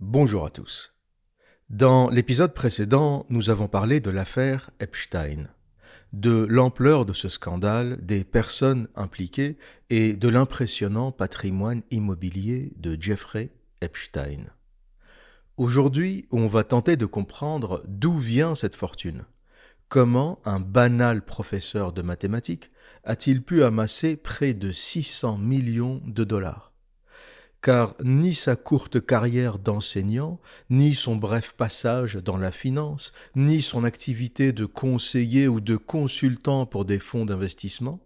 Bonjour à tous. Dans l'épisode précédent, nous avons parlé de l'affaire Epstein, de l'ampleur de ce scandale, des personnes impliquées et de l'impressionnant patrimoine immobilier de Jeffrey Epstein. Aujourd'hui, on va tenter de comprendre d'où vient cette fortune. Comment un banal professeur de mathématiques a-t-il pu amasser près de 600 millions de dollars ? Car ni sa courte carrière d'enseignant, ni son bref passage dans la finance, ni son activité de conseiller ou de consultant pour des fonds d'investissement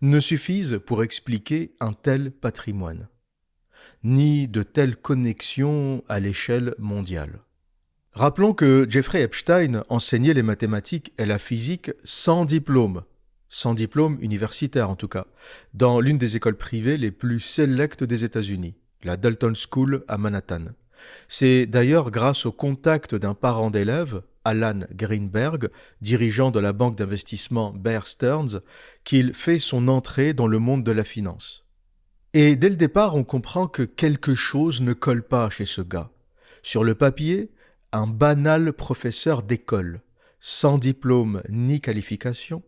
ne suffisent pour expliquer un tel patrimoine, ni de telles connexions à l'échelle mondiale. Rappelons que Jeffrey Epstein enseignait les mathématiques et la physique sans diplôme universitaire en tout cas, dans l'une des écoles privées les plus sélectes des États-Unis, la Dalton School à Manhattan. C'est d'ailleurs grâce au contact d'un parent d'élève, Alan Greenberg, dirigeant de la banque d'investissement Bear Stearns, qu'il fait son entrée dans le monde de la finance. Et dès le départ, on comprend que quelque chose ne colle pas chez ce gars. Sur le papier, un banal professeur d'école, sans diplôme ni qualification,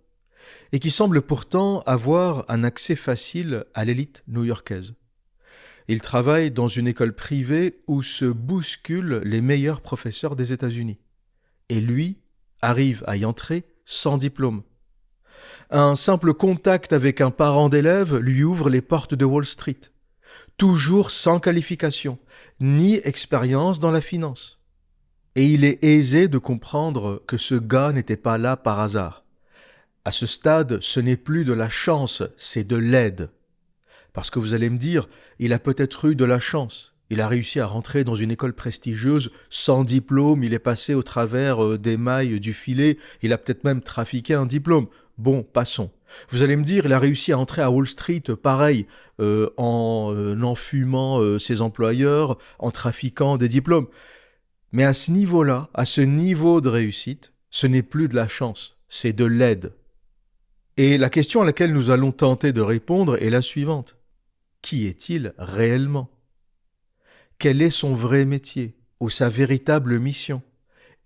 et qui semble pourtant avoir un accès facile à l'élite new-yorkaise. Il travaille dans une école privée où se bousculent les meilleurs professeurs des États-Unis. Et lui arrive à y entrer sans diplôme. Un simple contact avec un parent d'élève lui ouvre les portes de Wall Street. Toujours sans qualification, ni expérience dans la finance. Et il est aisé de comprendre que ce gars n'était pas là par hasard. À ce stade, ce n'est plus de la chance, c'est de l'aide. Parce que vous allez me dire, il a peut-être eu de la chance. Il a réussi à rentrer dans une école prestigieuse sans diplôme, il est passé au travers des mailles du filet, il a peut-être même trafiqué un diplôme. Bon, passons. Vous allez me dire, il a réussi à entrer à Wall Street, pareil, en enfumant ses employeurs, en trafiquant des diplômes. Mais à ce niveau-là, à ce niveau de réussite, ce n'est plus de la chance, c'est de l'aide. Et la question à laquelle nous allons tenter de répondre est la suivante. Qui est-il réellement ? Quel est son vrai métier ou sa véritable mission ?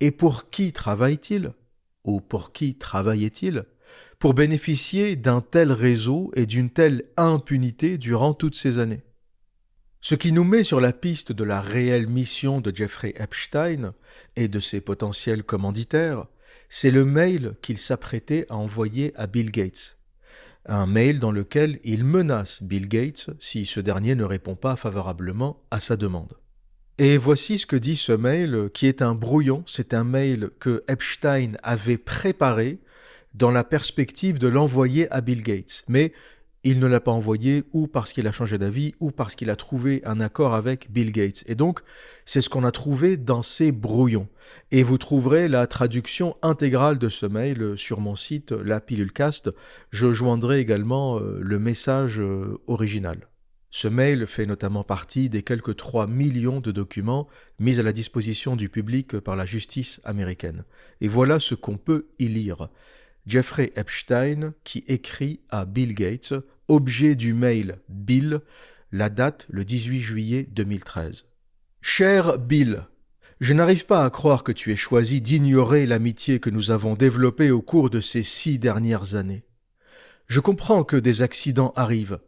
Et pour qui travaille-t-il ? Ou pour qui travaillait-il ? Pour bénéficier d'un tel réseau et d'une telle impunité durant toutes ces années. Ce qui nous met sur la piste de la réelle mission de Jeffrey Epstein et de ses potentiels commanditaires, c'est le mail qu'il s'apprêtait à envoyer à Bill Gates. Un mail dans lequel il menace Bill Gates si ce dernier ne répond pas favorablement à sa demande. Et voici ce que dit ce mail, qui est un brouillon, c'est un mail que Epstein avait préparé dans la perspective de l'envoyer à Bill Gates. Mais il ne l'a pas envoyé ou parce qu'il a changé d'avis ou parce qu'il a trouvé un accord avec Bill Gates. Et donc, c'est ce qu'on a trouvé dans ces brouillons. Et vous trouverez la traduction intégrale de ce mail sur mon site La Pilulcast. Je joindrai également le message original. Ce mail fait notamment partie des quelques 3 millions de documents mis à la disposition du public par la justice américaine. Et voilà ce qu'on peut y lire. Jeffrey Epstein qui écrit à Bill Gates, objet du mail Bill, la date le 18 juillet 2013. Cher Bill, je n'arrive pas à croire que tu aies choisi d'ignorer l'amitié que nous avons développée au cours de ces 6 dernières années. Je comprends que des accidents arrivent,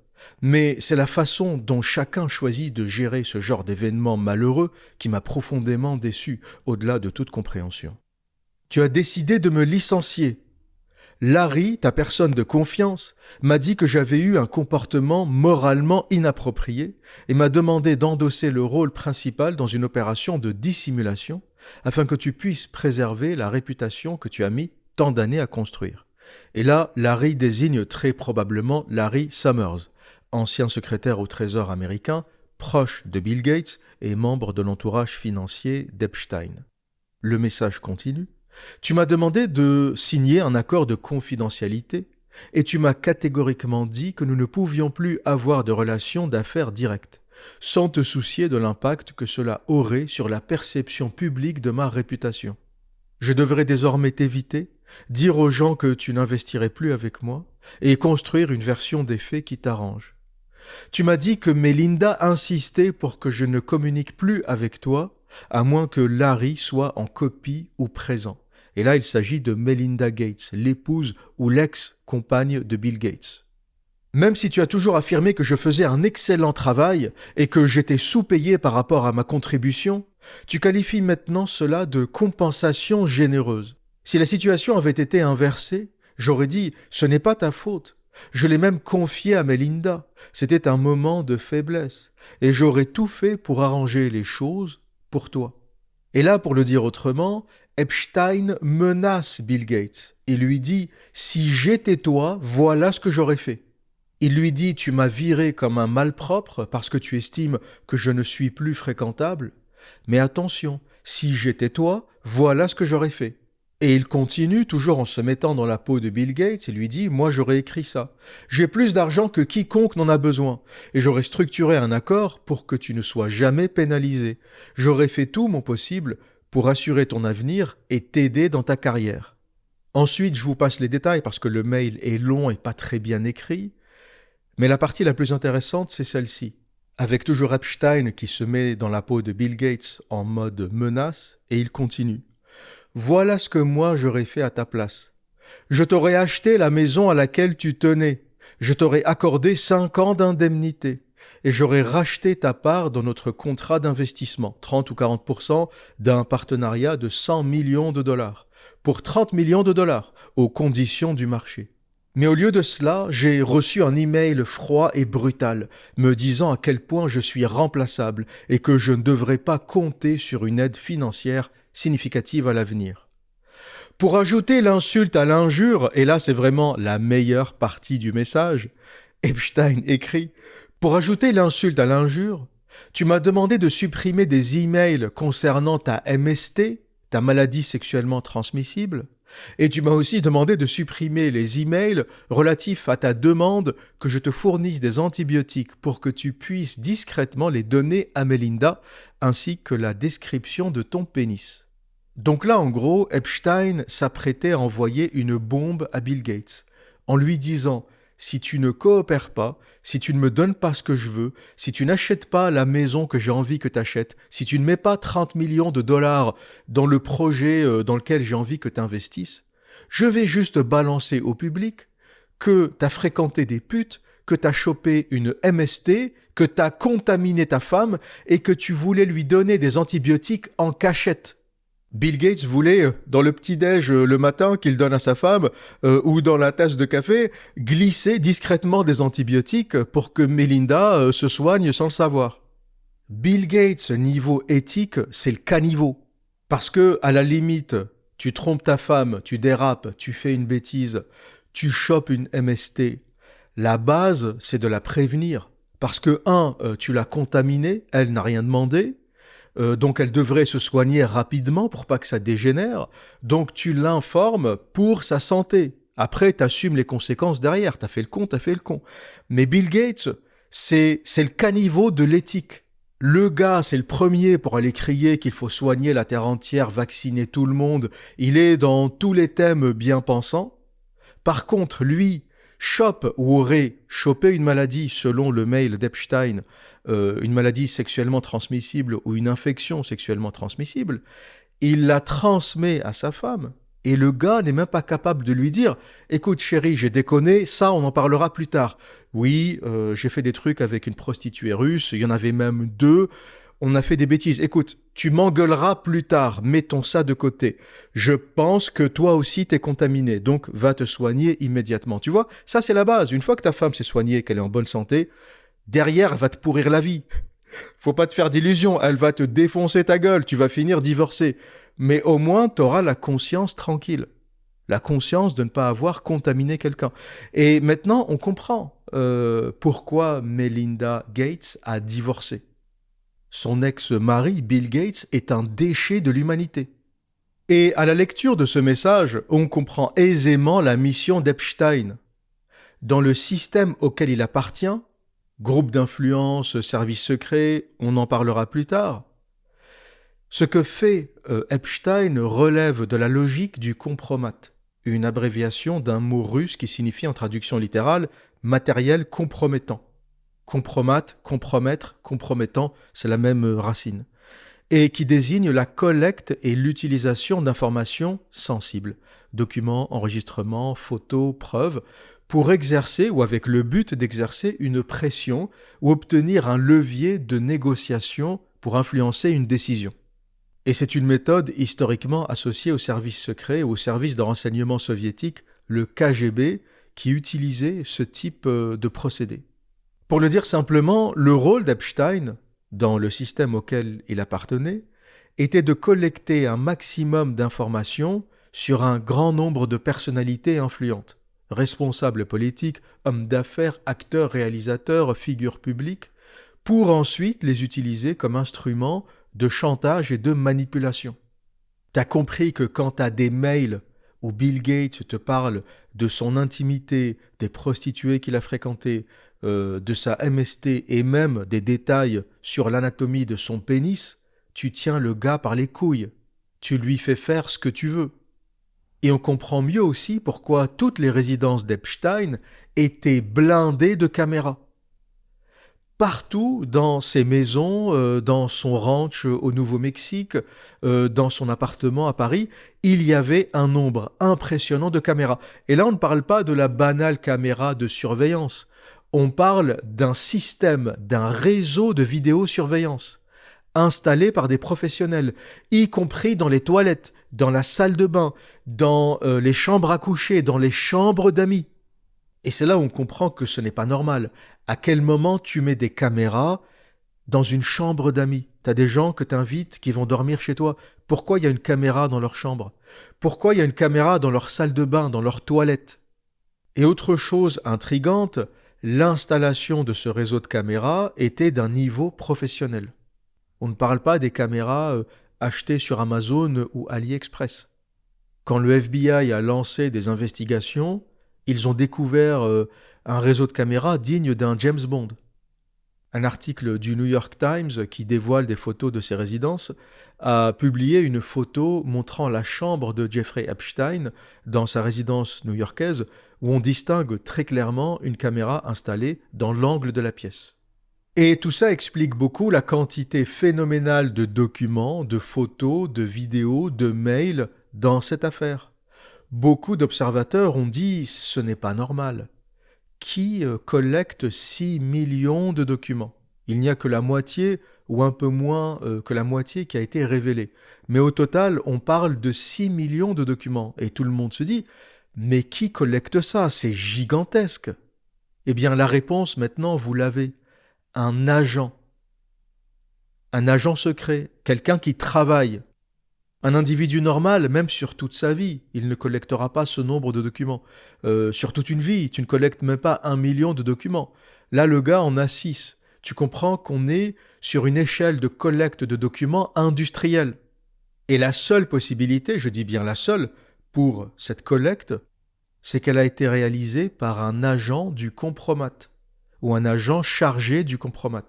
mais c'est la façon dont chacun choisit de gérer ce genre d'événements malheureux qui m'a profondément déçu, au-delà de toute compréhension. Tu as décidé de me licencier. Larry, ta personne de confiance, m'a dit que j'avais eu un comportement moralement inapproprié et m'a demandé d'endosser le rôle principal dans une opération de dissimulation afin que tu puisses préserver la réputation que tu as mis tant d'années à construire. Et là, Larry désigne très probablement Larry Summers, ancien secrétaire au Trésor américain, proche de Bill Gates et membre de l'entourage financier d'Epstein. Le message continue. Tu m'as demandé de signer un accord de confidentialité et tu m'as catégoriquement dit que nous ne pouvions plus avoir de relations d'affaires directes, sans te soucier de l'impact que cela aurait sur la perception publique de ma réputation. Je devrais désormais t'éviter, dire aux gens que tu n'investirais plus avec moi et construire une version des faits qui t'arrange. Tu m'as dit que Melinda insistait pour que je ne communique plus avec toi à moins que Larry soit en copie ou présent. Et là, il s'agit de Melinda Gates, l'épouse ou l'ex-compagne de Bill Gates. Même si tu as toujours affirmé que je faisais un excellent travail et que j'étais sous-payé par rapport à ma contribution, tu qualifies maintenant cela de compensation généreuse. Si la situation avait été inversée, j'aurais dit « ce n'est pas ta faute ». Je l'ai même confié à Melinda. C'était un moment de faiblesse. Et j'aurais tout fait pour arranger les choses pour toi. Et là, pour le dire autrement, Epstein menace Bill Gates et lui dit « si j'étais toi, voilà ce que j'aurais fait ». Il lui dit « tu m'as viré comme un malpropre parce que tu estimes que je ne suis plus fréquentable. Mais attention, si j'étais toi, voilà ce que j'aurais fait. » Et il continue, toujours en se mettant dans la peau de Bill Gates, et lui dit « moi j'aurais écrit ça. J'ai plus d'argent que quiconque n'en a besoin. Et j'aurais structuré un accord pour que tu ne sois jamais pénalisé. J'aurais fait tout mon possible pour assurer ton avenir et t'aider dans ta carrière. » Ensuite, je vous passe les détails parce que le mail est long et pas très bien écrit. Mais la partie la plus intéressante, c'est celle-ci. Avec toujours Epstein qui se met dans la peau de Bill Gates en mode menace, et il continue. Voilà ce que moi j'aurais fait à ta place. Je t'aurais acheté la maison à laquelle tu tenais. Je t'aurais accordé 5 ans d'indemnité. Et j'aurais racheté ta part dans notre contrat d'investissement, 30 ou 40% d'un partenariat de 100 millions de dollars, pour 30 millions de dollars, aux conditions du marché. Mais au lieu de cela, j'ai reçu un email froid et brutal, me disant à quel point je suis remplaçable et que je ne devrais pas compter sur une aide financière significative à l'avenir. Pour ajouter l'insulte à l'injure, et là c'est vraiment la meilleure partie du message, Epstein écrit « Pour ajouter l'insulte à l'injure, tu m'as demandé de supprimer des emails concernant ta MST, ta maladie sexuellement transmissible, et tu m'as aussi demandé de supprimer les emails relatifs à ta demande que je te fournisse des antibiotiques pour que tu puisses discrètement les donner à Melinda, ainsi que la description de ton pénis. » Donc là, en gros, Epstein s'apprêtait à envoyer une bombe à Bill Gates, en lui disant « Si tu ne coopères pas, si tu ne me donnes pas ce que je veux, si tu n'achètes pas la maison que j'ai envie que tu achètes, si tu ne mets pas 30 millions de dollars dans le projet dans lequel j'ai envie que tu investisses, je vais juste balancer au public que tu as fréquenté des putes, que tu as chopé une MST, que tu as contaminé ta femme et que tu voulais lui donner des antibiotiques en cachette. » Bill Gates voulait, dans le petit-déj le matin qu'il donne à sa femme, ou dans la tasse de café, glisser discrètement des antibiotiques pour que Melinda se soigne sans le savoir. Bill Gates, niveau éthique, c'est le caniveau. Parce que, à la limite, tu trompes ta femme, tu dérapes, tu fais une bêtise, tu chopes une MST. La base, c'est de la prévenir. Parce que, tu l'as contaminée, elle n'a rien demandé, donc elle devrait se soigner rapidement pour pas que ça dégénère, donc tu l'informes pour sa santé. Après, t'assumes les conséquences derrière, t'as fait le con. Mais Bill Gates, c'est le caniveau de l'éthique. Le gars, c'est le premier pour aller crier qu'il faut soigner la terre entière, vacciner tout le monde. Il est dans tous les thèmes bien pensants. Par contre, lui, chope ou aurait chopé une maladie, selon le mail d'Epstein, une maladie sexuellement transmissible ou une infection sexuellement transmissible, il la transmet à sa femme. Et le gars n'est même pas capable de lui dire « Écoute chérie, j'ai déconné, ça on en parlera plus tard. Oui, j'ai fait des trucs avec une prostituée russe, il y en avait même 2, on a fait des bêtises. Écoute, tu m'engueuleras plus tard, mettons ça de côté. Je pense que toi aussi t'es contaminé, donc va te soigner immédiatement. » Tu vois, ça c'est la base. Une fois que ta femme s'est soignée, qu'elle est en bonne santé, derrière, elle va te pourrir la vie. Faut pas te faire d'illusions, elle va te défoncer ta gueule, tu vas finir divorcé. Mais au moins, t'auras la conscience tranquille. La conscience de ne pas avoir contaminé quelqu'un. Et maintenant, on comprend pourquoi Melinda Gates a divorcé. Son ex-mari, Bill Gates, est un déchet de l'humanité. Et à la lecture de ce message, on comprend aisément la mission d'Epstein. Dans le système auquel il appartient, groupe d'influence, service secret, on en parlera plus tard, ce que fait Epstein relève de la logique du compromat, une abréviation d'un mot russe qui signifie en traduction littérale « matériel compromettant ». Compromat, compromettre, compromettant, c'est la même racine. et qui désigne la collecte et l'utilisation d'informations sensibles, documents, enregistrements, photos, preuves, pour exercer ou avec le but d'exercer une pression ou obtenir un levier de négociation pour influencer une décision. Et c'est une méthode historiquement associée au service secret ou au service de renseignement soviétique, le KGB, qui utilisait ce type de procédé. Pour le dire simplement, le rôle d'Epstein, dans le système auquel il appartenait, était de collecter un maximum d'informations sur un grand nombre de personnalités influentes, responsables politiques, hommes d'affaires, acteurs, réalisateurs, figures publiques, pour ensuite les utiliser comme instruments de chantage et de manipulation. T'as compris que quand t'as des mails où Bill Gates te parle de son intimité, des prostituées qu'il a fréquentées, de sa MST et même des détails sur l'anatomie de son pénis, tu tiens le gars par les couilles. Tu lui fais faire ce que tu veux. Et on comprend mieux aussi pourquoi toutes les résidences d'Epstein étaient blindées de caméras. Partout dans ses maisons, dans son ranch au Nouveau-Mexique, dans son appartement à Paris, il y avait un nombre impressionnant de caméras. Et là, on ne parle pas de la banale caméra de surveillance. On parle d'un système, d'un réseau de vidéosurveillance installé par des professionnels, y compris dans les toilettes, dans la salle de bain, dans les chambres à coucher, dans les chambres d'amis. Et c'est là où on comprend que ce n'est pas normal. À quel moment tu mets des caméras dans une chambre d'amis? T'as des gens que t'invites qui vont dormir chez toi. Pourquoi il y a une caméra dans leur chambre? Pourquoi il y a une caméra dans leur salle de bain, dans leur toilette? Et autre chose intrigante, l'installation de ce réseau de caméras était d'un niveau professionnel. On ne parle pas des caméras achetées sur Amazon ou AliExpress. Quand le FBI a lancé des investigations, ils ont découvert un réseau de caméras digne d'un James Bond. Un article du New York Times qui dévoile des photos de ses résidences a publié une photo montrant la chambre de Jeffrey Epstein dans sa résidence new-yorkaise où on distingue très clairement une caméra installée dans l'angle de la pièce. Et tout ça explique beaucoup la quantité phénoménale de documents, de photos, de vidéos, de mails dans cette affaire. Beaucoup d'observateurs ont dit « ce n'est pas normal ». Qui collecte 6 millions de documents? Il n'y a que la moitié ou un peu moins que la moitié qui a été révélée. Mais au total, on parle de 6 millions de documents. Et tout le monde se dit « mais qui collecte ça? C'est gigantesque !» Eh bien, la réponse, maintenant, vous l'avez. Un agent secret, quelqu'un qui travaille. Un individu normal, même sur toute sa vie, il ne collectera pas ce nombre de documents. Sur toute une vie, tu ne collectes même pas 1 million de documents. Là, le gars en a 6. Tu comprends qu'on est sur une échelle de collecte de documents industrielle. Et la seule possibilité, je dis bien la seule, pour cette collecte, c'est qu'elle a été réalisée par un agent du compromat, ou un agent chargé du compromat,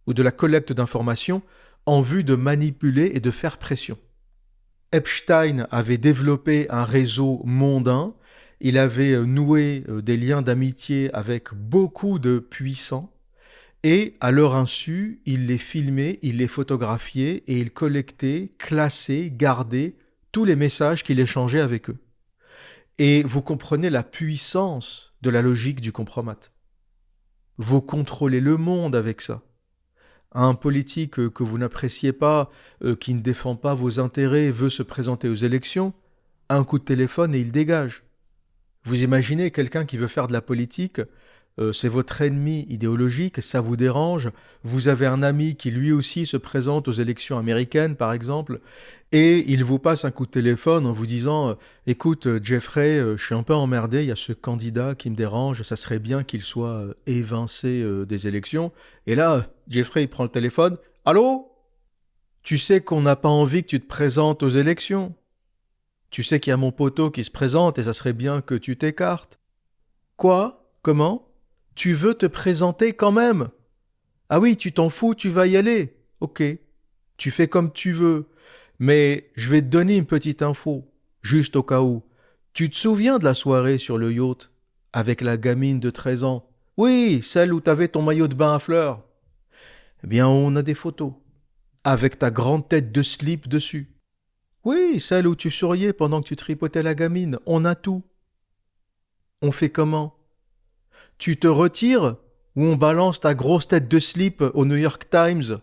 ou de la collecte d'informations en vue de manipuler et de faire pression. Epstein avait développé un réseau mondain, il avait noué des liens d'amitié avec beaucoup de puissants, et à leur insu, il les filmait, il les photographiait, et il collectait, classait, gardait tous les messages qu'il échangeait avec eux. Et vous comprenez la puissance de la logique du compromat. Vous contrôlez le monde avec ça. Un politique que vous n'appréciez pas, qui ne défend pas vos intérêts, veut se présenter aux élections, un coup de téléphone et il dégage. Vous imaginez quelqu'un qui veut faire de la politique, c'est votre ennemi idéologique, ça vous dérange, vous avez un ami qui lui aussi se présente aux élections américaines par exemple, et il vous passe un coup de téléphone en vous disant « Écoute Jeffrey, je suis un peu emmerdé, il y a ce candidat qui me dérange, ça serait bien qu'il soit évincé des élections. » Et là, Jeffrey il prend le téléphone « Allô ? Tu sais qu'on n'a pas envie que tu te présentes aux élections. Tu sais qu'il y a mon poteau qui se présente et ça serait bien que tu t'écartes. » Quoi ? Comment ? Tu veux te présenter quand même? Ah oui, tu t'en fous, tu vas y aller. Ok, tu fais comme tu veux. Mais je vais te donner une petite info, juste au cas où. Tu te souviens de la soirée sur le yacht, avec la gamine de 13 ans? Oui, celle où t'avais ton maillot de bain à fleurs. Eh bien, on a des photos. avec ta grande tête de slip dessus. Oui, celle où tu souriais pendant que tu tripotais la gamine, on a tout. On fait comment? Tu te retires ou on balance ta grosse tête de slip au New York Times?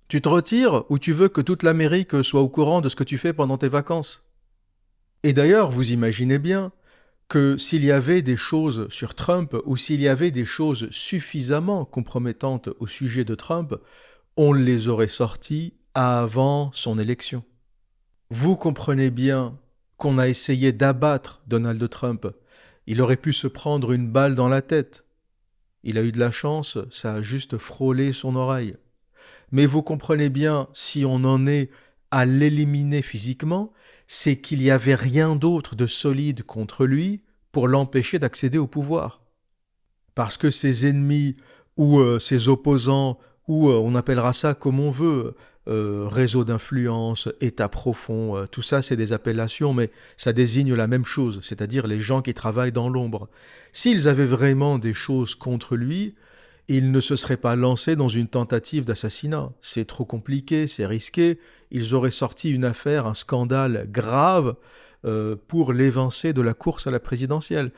Tu te retires ou tu veux que toute l'Amérique soit au courant de ce que tu fais pendant tes vacances? Et d'ailleurs, vous imaginez bien que s'il y avait des choses sur Trump ou s'il y avait des choses suffisamment compromettantes au sujet de Trump, on les aurait sorties avant son élection. Vous comprenez bien qu'on a essayé d'abattre Donald Trump. Il aurait pu se prendre une balle dans la tête. Il a eu de la chance, ça a juste frôlé son oreille. Mais vous comprenez bien, si on en est à l'éliminer physiquement, c'est qu'il n'y avait rien d'autre de solide contre lui pour l'empêcher d'accéder au pouvoir. Parce que ses ennemis ou ses opposants, ou on appellera ça comme on veut, réseau d'influence, état profond, tout ça c'est des appellations, mais ça désigne la même chose, c'est-à-dire les gens qui travaillent dans l'ombre. S'ils avaient vraiment des choses contre lui, ils ne se seraient pas lancés dans une tentative d'assassinat. C'est trop compliqué, c'est risqué. Ils auraient sorti une affaire, un scandale grave pour l'évincer de la course à la présidentielle.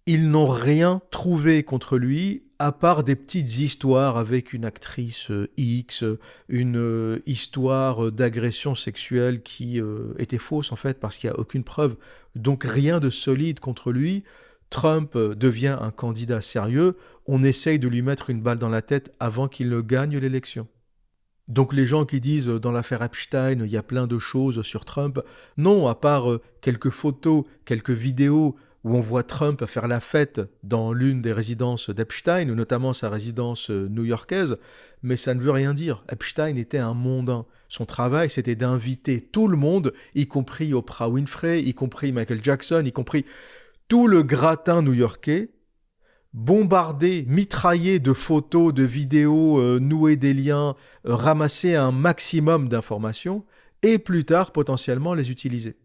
Ils n'ont rien trouvé contre lui, à part des petites histoires avec une actrice X, une histoire d'agression sexuelle qui était fausse en fait, parce qu'il n'y a aucune preuve. Donc rien de solide contre lui. Trump devient un candidat sérieux, on essaye de lui mettre une balle dans la tête avant qu'il ne gagne l'élection. Donc les gens qui disent dans l'affaire Epstein, il y a plein de choses sur Trump, non, à part quelques photos, quelques vidéos où on voit Trump faire la fête dans l'une des résidences d'Epstein, notamment sa résidence new-yorkaise, mais ça ne veut rien dire. Epstein était un mondain. Son travail, c'était d'inviter tout le monde, y compris Oprah Winfrey, y compris Michael Jackson, y compris tout le gratin new-yorkais, bombardé, mitraillé de photos, de vidéos, nouer des liens, ramasser un maximum d'informations, et plus tard potentiellement les utiliser.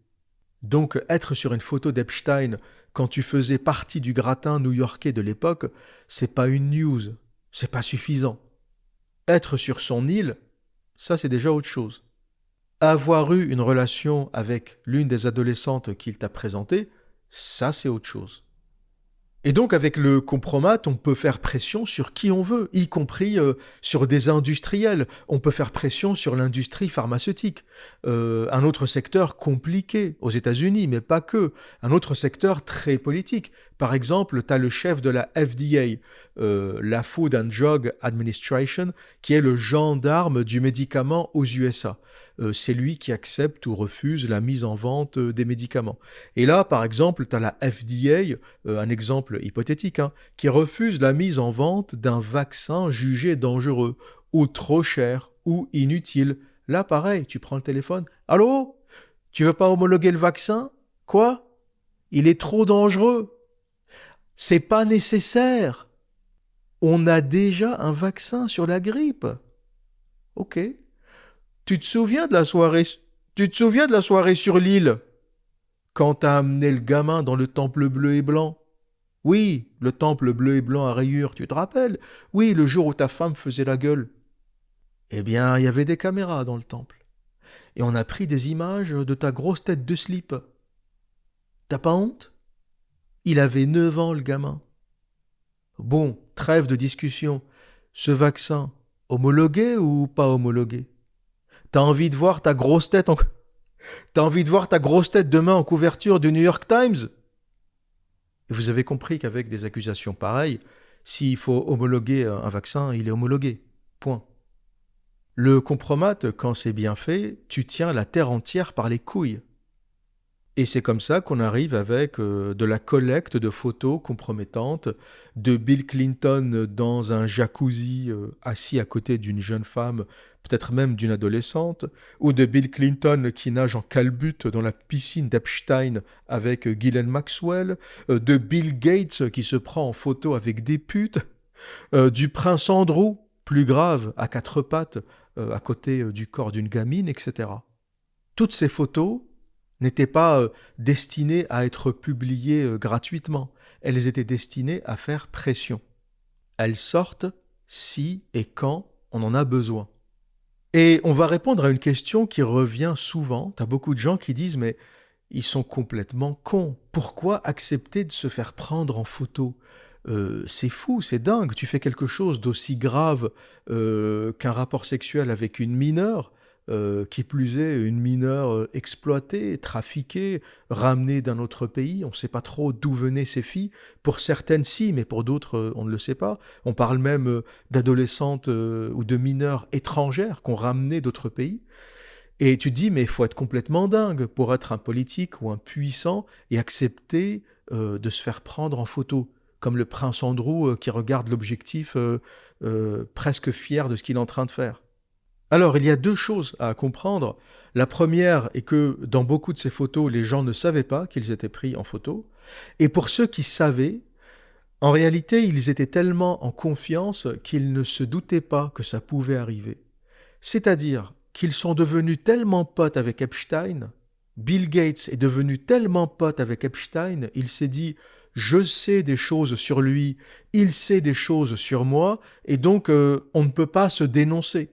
Donc être sur une photo d'Epstein quand tu faisais partie du gratin new-yorkais de l'époque, c'est pas une news, c'est pas suffisant. Être sur son île, ça c'est déjà autre chose. Avoir eu une relation avec l'une des adolescentes qu'il t'a présentée, ça c'est autre chose. Et donc avec le compromat, on peut faire pression sur qui on veut, y compris sur des industriels. On peut faire pression sur l'industrie pharmaceutique. Un autre secteur compliqué aux États-Unis, mais pas que. Un autre secteur très politique. Par exemple, tu as le chef de la FDA, la Food and Drug Administration, qui est le gendarme du médicament aux USA. C'est lui qui accepte ou refuse la mise en vente des médicaments. Et là, par exemple, tu as la FDA, un exemple hypothétique, qui refuse la mise en vente d'un vaccin jugé dangereux, ou trop cher, ou inutile. Là, pareil, tu prends le téléphone. Allô? Tu veux pas homologuer le vaccin? Quoi? Il est trop dangereux. C'est pas nécessaire. On a déjà un vaccin sur la grippe. Ok. Tu te souviens de la soirée sur l'île quand t'as amené le gamin dans le temple bleu et blanc? Oui, le temple bleu et blanc à rayures, tu te rappelles? Oui, le jour où ta femme faisait la gueule. Eh bien, il y avait des caméras dans le temple. Et on a pris des images de ta grosse tête de slip. T'as pas honte? Il avait 9 ans, le gamin. Bon, trêve de discussion. Ce vaccin, homologué ou pas homologué? T'as envie de voir ta grosse tête T'as envie de voir ta grosse tête demain en couverture du New York Times? Et vous avez compris qu'avec des accusations pareilles, s'il faut homologuer un vaccin, il est homologué. Point. Le compromat, quand c'est bien fait, tu tiens la terre entière par les couilles. Et c'est comme ça qu'on arrive avec de la collecte de photos compromettantes de Bill Clinton dans un jacuzzi assis à côté d'une jeune femme, peut-être même d'une adolescente, ou de Bill Clinton qui nage en calbute dans la piscine d'Epstein avec Ghislaine Maxwell, de Bill Gates qui se prend en photo avec des putes, du prince Andrew, plus grave, à 4 pattes, à côté du corps d'une gamine, etc. Toutes ces photos n'étaient pas destinées à être publiées gratuitement. Elles étaient destinées à faire pression. Elles sortent si et quand on en a besoin. Et on va répondre à une question qui revient souvent. Tu as beaucoup de gens qui disent mais ils sont complètement cons. Pourquoi accepter de se faire prendre en photo? C'est fou, c'est dingue. Tu fais quelque chose d'aussi grave qu'un rapport sexuel avec une mineure, qui plus est une mineure exploitée, trafiquée, ramenée d'un autre pays. On ne sait pas trop d'où venaient ces filles. Pour certaines, si, mais pour d'autres, on ne le sait pas. On parle même d'adolescentes ou de mineures étrangères qu'on ramenait d'autres pays. Et tu te dis, mais il faut être complètement dingue pour être un politique ou un puissant et accepter de se faire prendre en photo, comme le prince Andrew qui regarde l'objectif presque fier de ce qu'il est en train de faire. Alors, il y a deux choses à comprendre. La première est que dans beaucoup de ces photos, les gens ne savaient pas qu'ils étaient pris en photo. Et pour ceux qui savaient, en réalité, ils étaient tellement en confiance qu'ils ne se doutaient pas que ça pouvait arriver. C'est-à-dire qu'ils sont devenus tellement potes avec Epstein, Bill Gates est devenu tellement pote avec Epstein, il s'est dit je sais des choses sur lui, il sait des choses sur moi, et donc on ne peut pas se dénoncer.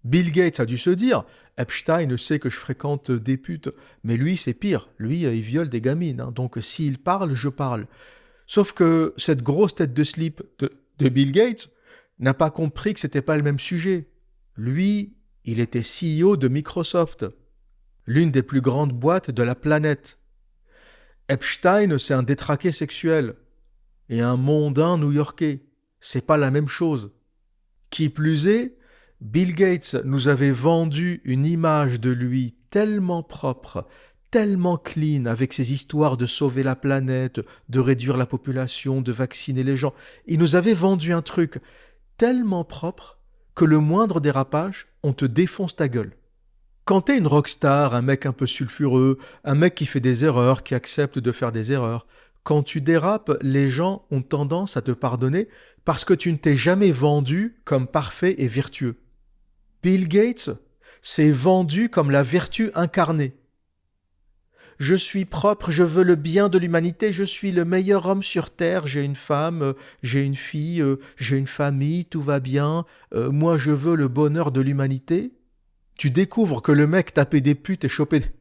Bill Gates a dû se dire Epstein sait que je fréquente des putes, mais lui c'est pire, lui il viole des gamines, hein, donc s'il parle, je parle. Sauf que cette grosse tête de slip de Bill Gates n'a pas compris que c'était pas le même sujet. Lui, il était CEO de Microsoft, l'une des plus grandes boîtes de la planète. Epstein, c'est un détraqué sexuel et un mondain new-yorkais. C'est pas la même chose. Qui plus est, Bill Gates nous avait vendu une image de lui tellement propre, tellement clean, avec ses histoires de sauver la planète, de réduire la population, de vacciner les gens. Il nous avait vendu un truc tellement propre que le moindre dérapage, on te défonce ta gueule. Quand t'es une rockstar, un mec un peu sulfureux, un mec qui fait des erreurs, qui accepte de faire des erreurs, quand tu dérapes, les gens ont tendance à te pardonner parce que tu ne t'es jamais vendu comme parfait et vertueux. Bill Gates s'est vendu comme la vertu incarnée. Je suis propre, je veux le bien de l'humanité, je suis le meilleur homme sur Terre, j'ai une femme, j'ai une fille, j'ai une famille, tout va bien, moi je veux le bonheur de l'humanité. Tu découvres que le mec tapait des putes et chopait...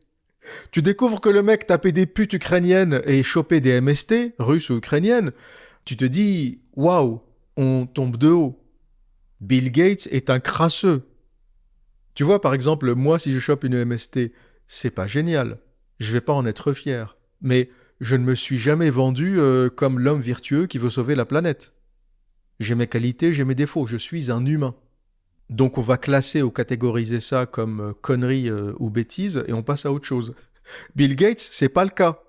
Tu découvres que le mec tapait des putes ukrainiennes et chopait des MST, russes ou ukrainiennes. Tu te dis, waouh, on tombe de haut. Bill Gates est un crasseux. Tu vois, par exemple, moi, si je chope une MST, c'est pas génial. Je vais pas en être fier. Mais je ne me suis jamais vendu comme l'homme vertueux qui veut sauver la planète. J'ai mes qualités, j'ai mes défauts. Je suis un humain. Donc on va classer ou catégoriser ça comme connerie ou bêtise et on passe à autre chose. Bill Gates, c'est pas le cas.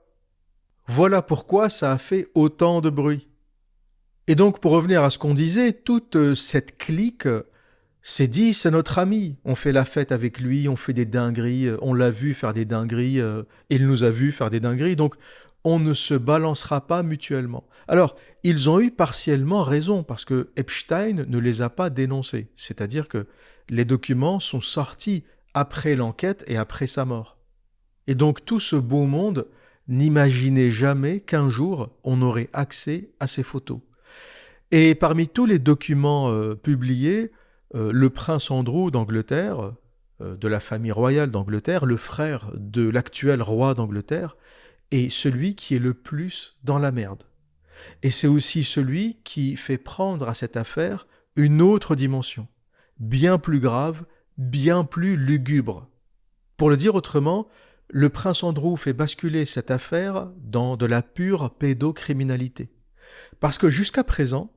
Voilà pourquoi ça a fait autant de bruit. Et donc pour revenir à ce qu'on disait, toute cette clique s'est dit c'est notre ami, on fait la fête avec lui, on fait des dingueries, on l'a vu faire des dingueries, il nous a vu faire des dingueries, donc on ne se balancera pas mutuellement. Alors, ils ont eu partiellement raison, parce que Epstein ne les a pas dénoncés. C'est-à-dire que les documents sont sortis après l'enquête et après sa mort. Et donc tout ce beau monde n'imaginait jamais qu'un jour on aurait accès à ces photos. Et parmi tous les documents publiés, le prince Andrew d'Angleterre, de la famille royale d'Angleterre, le frère de l'actuel roi d'Angleterre, est celui qui est le plus dans la merde. Et c'est aussi celui qui fait prendre à cette affaire une autre dimension, bien plus grave, bien plus lugubre. Pour le dire autrement, le prince Andrew fait basculer cette affaire dans de la pure pédocriminalité. Parce que jusqu'à présent,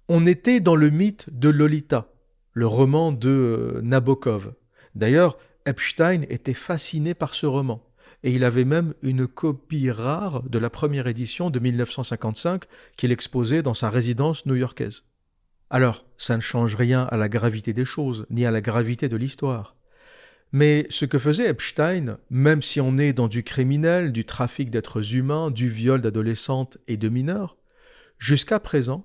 on était dans le mythe de Lolita, le roman de Nabokov. D'ailleurs, Epstein était fasciné par ce roman. Et il avait même une copie rare de la première édition de 1955 qu'il exposait dans sa résidence new-yorkaise. Alors, ça ne change rien à la gravité des choses, ni à la gravité de l'histoire. Mais ce que faisait Epstein, même si on est dans du criminel, du trafic d'êtres humains, du viol d'adolescentes et de mineurs, jusqu'à présent,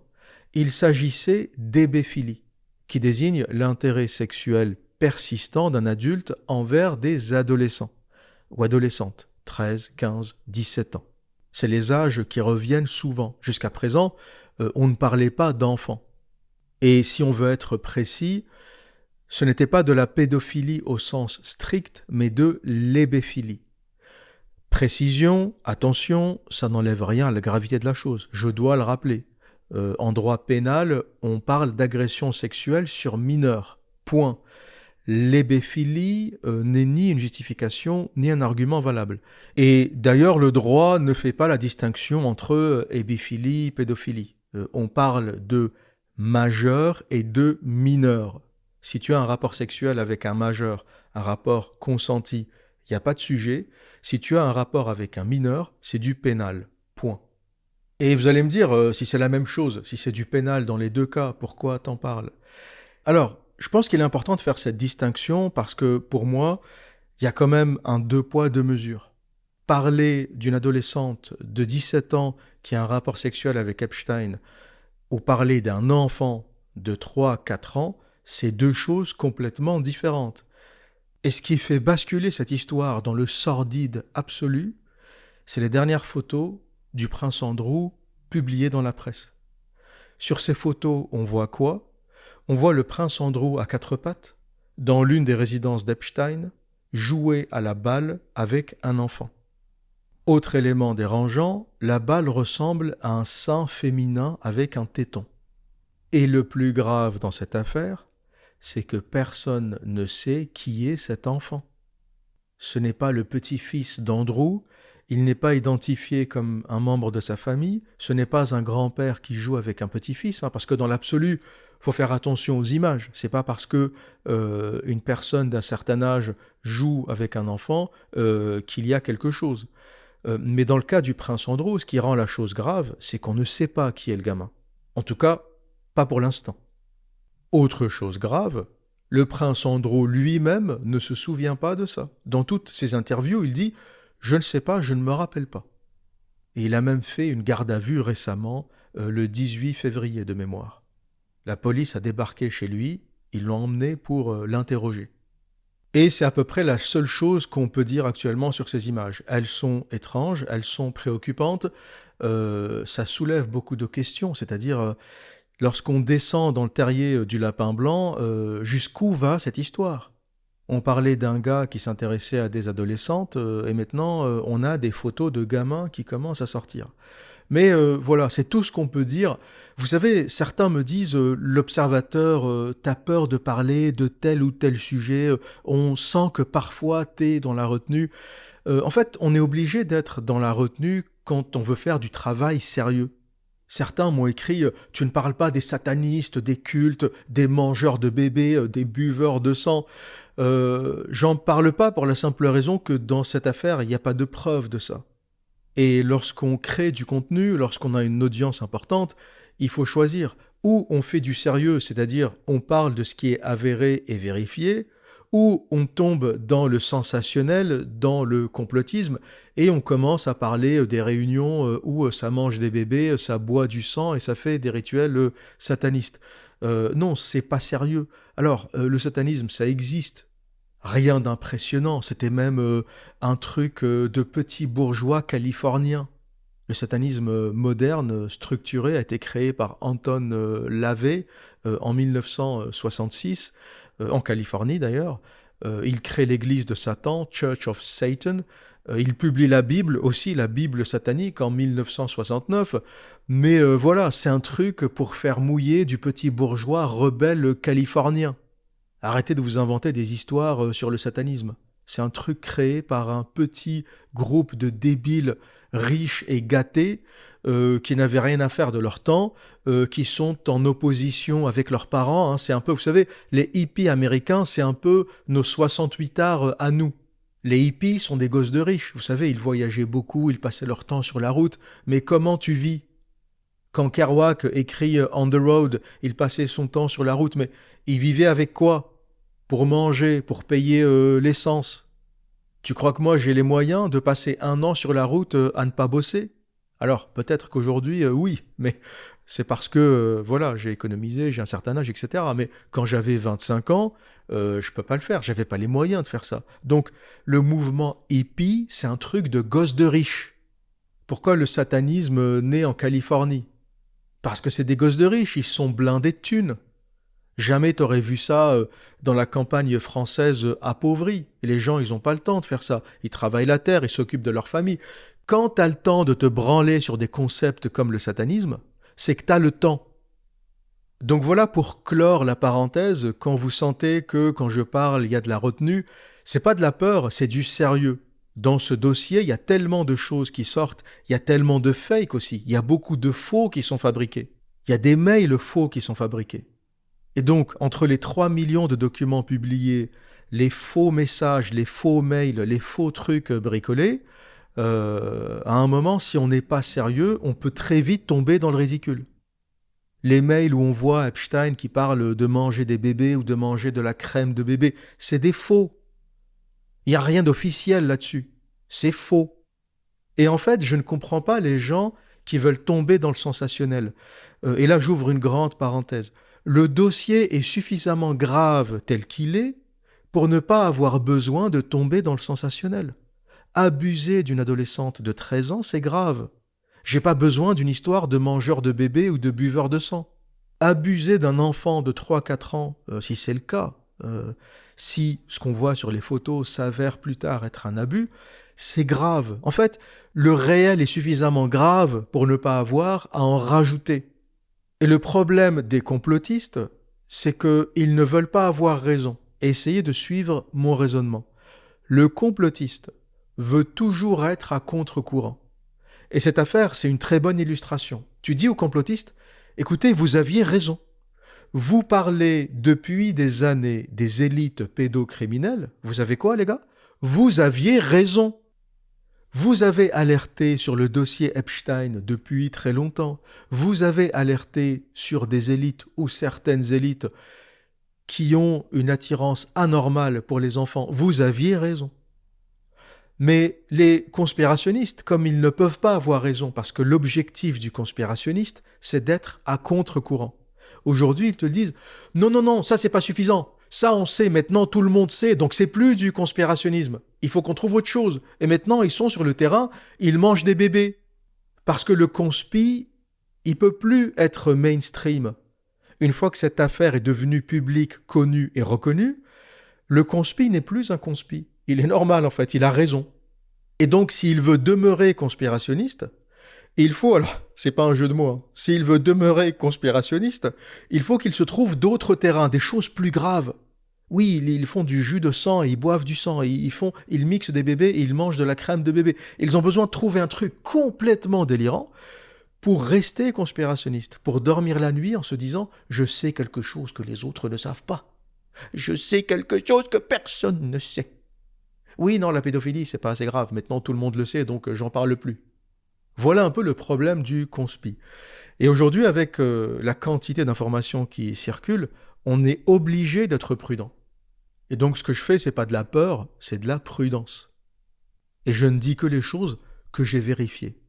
il s'agissait d'hébéphilie, qui désigne l'intérêt sexuel persistant d'un adulte envers des adolescents ou adolescentes, 13, 15, 17 ans. C'est les âges qui reviennent souvent. Jusqu'à présent, on ne parlait pas d'enfants. Et si on veut être précis, Ce n'était pas de la pédophilie au sens strict, mais de l'hébéphilie. Précision, attention, ça n'enlève rien à la gravité de la chose. Je dois le rappeler. En droit pénal, on parle d'agression sexuelle sur mineur. Point. L'hébéphilie n'est ni une justification ni un argument valable. Et d'ailleurs, le droit ne fait pas la distinction entre hébéphilie, pédophilie. On parle de majeur et de mineur. Si tu as un rapport sexuel avec un majeur, un rapport consenti, il n'y a pas de sujet. Si tu as un rapport avec un mineur, c'est du pénal. Point. Et vous allez me dire, si c'est la même chose, si c'est du pénal dans les deux cas, pourquoi t'en parles? Alors, je pense qu'il est important de faire cette distinction parce que pour moi, il y a quand même un deux poids, deux mesures. Parler d'une adolescente de 17 ans qui a un rapport sexuel avec Epstein ou parler d'un enfant de 3-4 ans, c'est deux choses complètement différentes. Et ce qui fait basculer cette histoire dans le sordide absolu, c'est les dernières photos du prince Andrew publiées dans la presse. Sur ces photos, on voit quoi? On voit le prince Andrew à quatre pattes, dans l'une des résidences d'Epstein, jouer à la balle avec un enfant. Autre élément dérangeant, la balle ressemble à un sein féminin avec un téton. Et le plus grave dans cette affaire, c'est que personne ne sait qui est cet enfant. Ce n'est pas le petit-fils d'Andrew, il n'est pas identifié comme un membre de sa famille, ce n'est pas un grand-père qui joue avec un petit-fils, parce que dans l'absolu, il faut faire attention aux images. C'est pas parce que une personne d'un certain âge joue avec un enfant qu'il y a quelque chose. Mais dans le cas du prince Andrew, ce qui rend la chose grave, c'est qu'on ne sait pas qui est le gamin. En tout cas, pas pour l'instant. Autre chose grave, le prince Andrew lui-même ne se souvient pas de ça. Dans toutes ses interviews, il dit « Je ne sais pas, je ne me rappelle pas ». Et il a même fait une garde à vue récemment, le 18 février de mémoire. La police a débarqué chez lui, ils l'ont emmené pour l'interroger. Et c'est à peu près la seule chose qu'on peut dire actuellement sur ces images. Elles sont étranges, elles sont préoccupantes, ça soulève beaucoup de questions, c'est-à-dire lorsqu'on descend dans le terrier du lapin blanc, jusqu'où va cette histoire? On parlait d'un gars qui s'intéressait à des adolescentes, et maintenant on a des photos de gamins qui commencent à sortir. Mais voilà, c'est tout ce qu'on peut dire. Vous savez, certains me disent l'observateur, t'as peur de parler de tel ou tel sujet, on sent que parfois t'es dans la retenue. En fait, on est obligé d'être dans la retenue quand on veut faire du travail sérieux. Certains m'ont écrit « Tu ne parles pas des satanistes, des cultes, des mangeurs de bébés, des buveurs de sang. » J'en parle pas pour la simple raison que dans cette affaire, il n'y a pas de preuve de ça. Et lorsqu'on crée du contenu, lorsqu'on a une audience importante, il faut choisir. Ou on fait du sérieux, c'est-à-dire on parle de ce qui est avéré et vérifié, ou on tombe dans le sensationnel, dans le complotisme, et on commence à parler des réunions où ça mange des bébés, ça boit du sang et ça fait des rituels satanistes. Non, c'est pas sérieux. Alors, le satanisme, ça existe. Rien d'impressionnant, c'était même un truc de petits bourgeois californiens. Le satanisme moderne, structuré, a été créé par Anton LaVey en 1966, en Californie d'ailleurs. Il crée l'église de Satan, Church of Satan. Il publie la Bible, aussi la Bible satanique, en 1969. Mais voilà, c'est un truc pour faire mouiller du petit bourgeois rebelle californien. Arrêtez de vous inventer des histoires sur le satanisme. C'est un truc créé par un petit groupe de débiles riches et gâtés qui n'avaient rien à faire de leur temps, qui sont en opposition avec leurs parents. C'est un peu, vous savez, les hippies américains, c'est un peu nos 68ards à nous. Les hippies sont des gosses de riches. Vous savez, ils voyageaient beaucoup, ils passaient leur temps sur la route. Mais comment tu vis? Quand Kerouac écrit « On the road », il passait son temps sur la route, mais il vivait avec quoi? Pour manger, pour payer l'essence. Tu crois que moi j'ai les moyens de passer 1 an sur la route à ne pas bosser? Alors, peut-être qu'aujourd'hui, oui, mais c'est parce que, voilà, j'ai économisé, j'ai un certain âge, etc. Mais quand j'avais 25 ans, je peux pas le faire, j'avais pas les moyens de faire ça. Donc, le mouvement hippie, c'est un truc de gosse de riches. Pourquoi le satanisme naît en Californie? Parce que c'est des gosses de riches, ils sont blindés de thunes. Jamais t'aurais vu ça dans la campagne française appauvrie. Et les gens, ils n'ont pas le temps de faire ça. Ils travaillent la terre, ils s'occupent de leur famille. Quand t'as le temps de te branler sur des concepts comme le satanisme, c'est que t'as le temps. Donc voilà pour clore la parenthèse, quand vous sentez que quand je parle, il y a de la retenue, c'est pas de la peur, c'est du sérieux. Dans ce dossier, il y a tellement de choses qui sortent, il y a tellement de fakes aussi, il y a beaucoup de faux qui sont fabriqués. Il y a des mails faux qui sont fabriqués. Et donc, entre les 3 millions de documents publiés, les faux messages, les faux mails, les faux trucs bricolés, à un moment, si on n'est pas sérieux, on peut très vite tomber dans le ridicule. Les mails où on voit Epstein qui parle de manger des bébés ou de manger de la crème de bébé, c'est des faux. Il n'y a rien d'officiel là-dessus. C'est faux. Et en fait, je ne comprends pas les gens qui veulent tomber dans le sensationnel. Et là, j'ouvre une grande parenthèse. Le dossier est suffisamment grave tel qu'il est pour ne pas avoir besoin de tomber dans le sensationnel. Abuser d'une adolescente de 13 ans, c'est grave. J'ai pas besoin d'une histoire de mangeur de bébé ou de buveur de sang. Abuser d'un enfant de 3-4 ans, si c'est le cas, si ce qu'on voit sur les photos s'avère plus tard être un abus, c'est grave. En fait, le réel est suffisamment grave pour ne pas avoir à en rajouter. Et le problème des complotistes, c'est qu'ils ne veulent pas avoir raison. Et essayez de suivre mon raisonnement. Le complotiste veut toujours être à contre-courant. Et cette affaire, c'est une très bonne illustration. Tu dis aux complotistes, écoutez, vous aviez raison. Vous parlez depuis des années des élites pédocriminelles. Vous savez quoi, les gars? Vous aviez raison. Vous avez alerté sur le dossier Epstein depuis très longtemps. Vous avez alerté sur des élites ou certaines élites qui ont une attirance anormale pour les enfants. Vous aviez raison. Mais les conspirationnistes, comme ils ne peuvent pas avoir raison, parce que l'objectif du conspirationniste, c'est d'être à contre-courant. Aujourd'hui, ils te disent « Non, non, non, ça c'est pas suffisant. Ça on sait, maintenant tout le monde sait, donc c'est plus du conspirationnisme. Il faut qu'on trouve autre chose. » Et maintenant, ils sont sur le terrain, ils mangent des bébés. Parce que le conspi, il peut plus être mainstream. Une fois que cette affaire est devenue publique, connue et reconnue, le conspi n'est plus un conspi. Il est normal en fait, il a raison. Et donc s'il veut demeurer conspirationniste, il faut, alors c'est pas un jeu de mots, hein, s'il veut demeurer conspirationniste, il faut qu'il se trouve d'autres terrains, des choses plus graves. Oui, ils font du jus de sang, et ils boivent du sang, ils mixent des bébés et ils mangent de la crème de bébé. Ils ont besoin de trouver un truc complètement délirant pour rester conspirationniste, pour dormir la nuit en se disant « je sais quelque chose que les autres ne savent pas. Je sais quelque chose que personne ne sait. » Oui, non, la pédophilie, c'est pas assez grave. Maintenant, tout le monde le sait, donc j'en parle plus. Voilà un peu le problème du conspi. Et aujourd'hui, avec la quantité d'informations qui circulent, on est obligé d'être prudent. Et donc, ce que je fais, c'est pas de la peur, c'est de la prudence. Et je ne dis que les choses que j'ai vérifiées.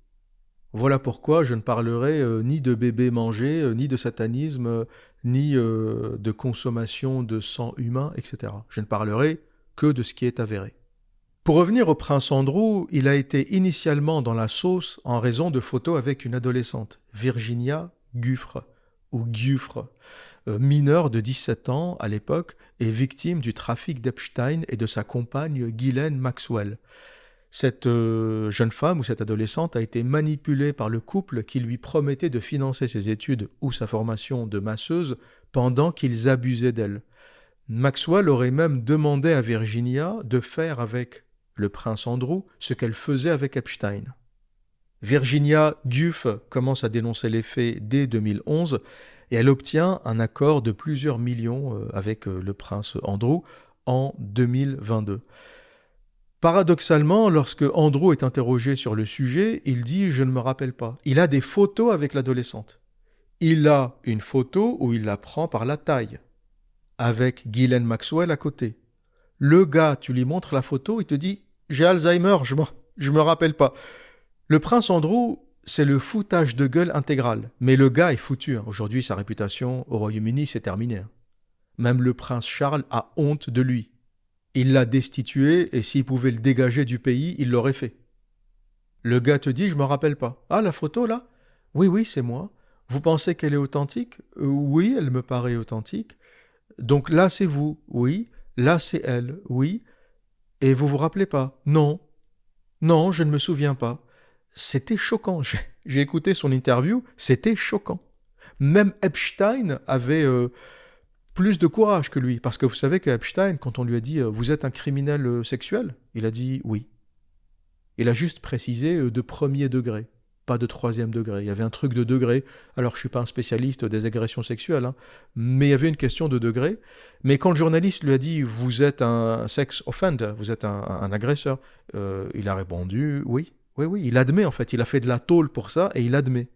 Voilà pourquoi je ne parlerai ni de bébés mangés, ni de satanisme, ni de consommation de sang humain, etc. Je ne parlerai que de ce qui est avéré. Pour revenir au prince Andrew, il a été initialement dans la sauce en raison de photos avec une adolescente, Virginia Giuffre, mineure de 17 ans à l'époque et victime du trafic d'Epstein et de sa compagne Ghislaine Maxwell. Cette jeune femme ou cette adolescente a été manipulée par le couple qui lui promettait de financer ses études ou sa formation de masseuse pendant qu'ils abusaient d'elle. Maxwell aurait même demandé à Virginia de faire avec le prince Andrew ce qu'elle faisait avec Epstein. Virginia Giuff commence à dénoncer les faits dès 2011 et elle obtient un accord de plusieurs millions avec le prince Andrew en 2022. Paradoxalement, lorsque Andrew est interrogé sur le sujet, il dit « je ne me rappelle pas ». Il a des photos avec l'adolescente. Il a une photo où il la prend par la taille, avec Ghislaine Maxwell à côté. Le gars, tu lui montres la photo, il te dit « j'ai Alzheimer, je me rappelle pas ». Le prince Andrew, c'est le foutage de gueule intégral. Mais le gars est foutu. Aujourd'hui, sa réputation au Royaume-Uni, c'est terminé. Même le prince Charles a honte de lui. Il l'a destitué et s'il pouvait le dégager du pays, il l'aurait fait. Le gars te dit « je me rappelle pas ». Ah, la photo là ? Oui, c'est moi. Vous pensez qu'elle est authentique ? Oui, elle me paraît authentique. Donc là, c'est vous, oui. Là, c'est elle, oui. Et vous vous rappelez pas? Non. Non, je ne me souviens pas. C'était choquant. J'ai écouté son interview, c'était choquant. Même Epstein avait plus de courage que lui. Parce que vous savez que Epstein, quand on lui a dit vous êtes un criminel sexuel, il a dit oui. Il a juste précisé de premier degré, pas de troisième degré. Il y avait un truc de degré. Alors, je ne suis pas un spécialiste des agressions sexuelles, hein, mais il y avait une question de degré. Mais quand le journaliste lui a dit vous êtes un sex offender, vous êtes un agresseur, il a répondu oui. Oui, oui, il admet en fait. Il a fait de la tôle pour ça et il admet.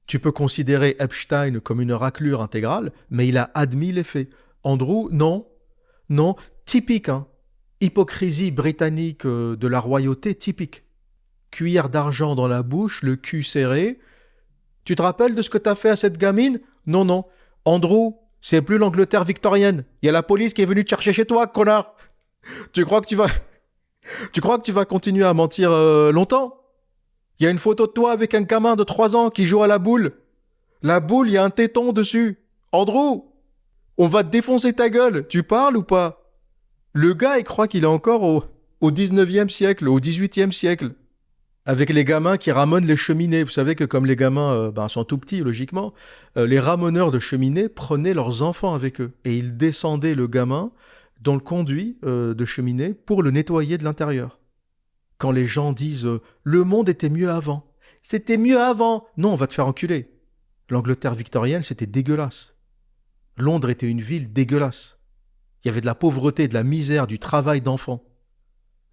Tu peux considérer Epstein comme une raclure intégrale, mais il a admis les faits. Andrew, non. Non, typique, hein. Hypocrisie britannique de la royauté typique. Cuillère d'argent dans la bouche, le cul serré. Tu te rappelles de ce que t'as fait à cette gamine? Non, non. Andrew, c'est plus l'Angleterre victorienne. Il y a la police qui est venue te chercher chez toi, connard. Tu crois que tu vas continuer à mentir longtemps? Il y a une photo de toi avec un gamin de 3 ans qui joue à la boule. La boule, il y a un téton dessus. Andrew, on va te défoncer ta gueule. Tu parles ou pas? Le gars, il croit qu'il est encore au 19e siècle, au 18e siècle. Avec les gamins qui ramonent les cheminées. Vous savez que comme les gamins sont tout petits, logiquement, les ramoneurs de cheminées prenaient leurs enfants avec eux. Et ils descendaient le gamin dans le conduit de cheminée pour le nettoyer de l'intérieur. Quand les gens disent le monde était mieux avant. C'était mieux avant. Non, on va te faire enculer. L'Angleterre victorienne, c'était dégueulasse. Londres était une ville dégueulasse. Il y avait de la pauvreté, de la misère, du travail d'enfants.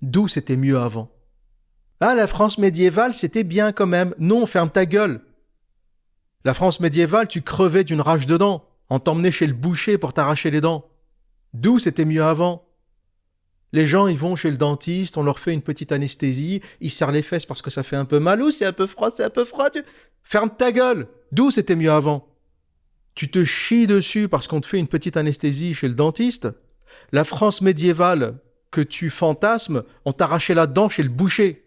D'où c'était mieux avant? Ah, la France médiévale, c'était bien quand même. Non, ferme ta gueule. La France médiévale, tu crevais d'une rage de dents. On t'emmenait chez le boucher pour t'arracher les dents. D'où c'était mieux avant? Les gens, ils vont chez le dentiste, on leur fait une petite anesthésie, ils serrent les fesses parce que ça fait un peu mal, ou c'est un peu froid, Ferme ta gueule. D'où c'était mieux avant? Tu te chies dessus parce qu'on te fait une petite anesthésie chez le dentiste? La France médiévale que tu fantasmes, on t'arrachait la dent chez le boucher.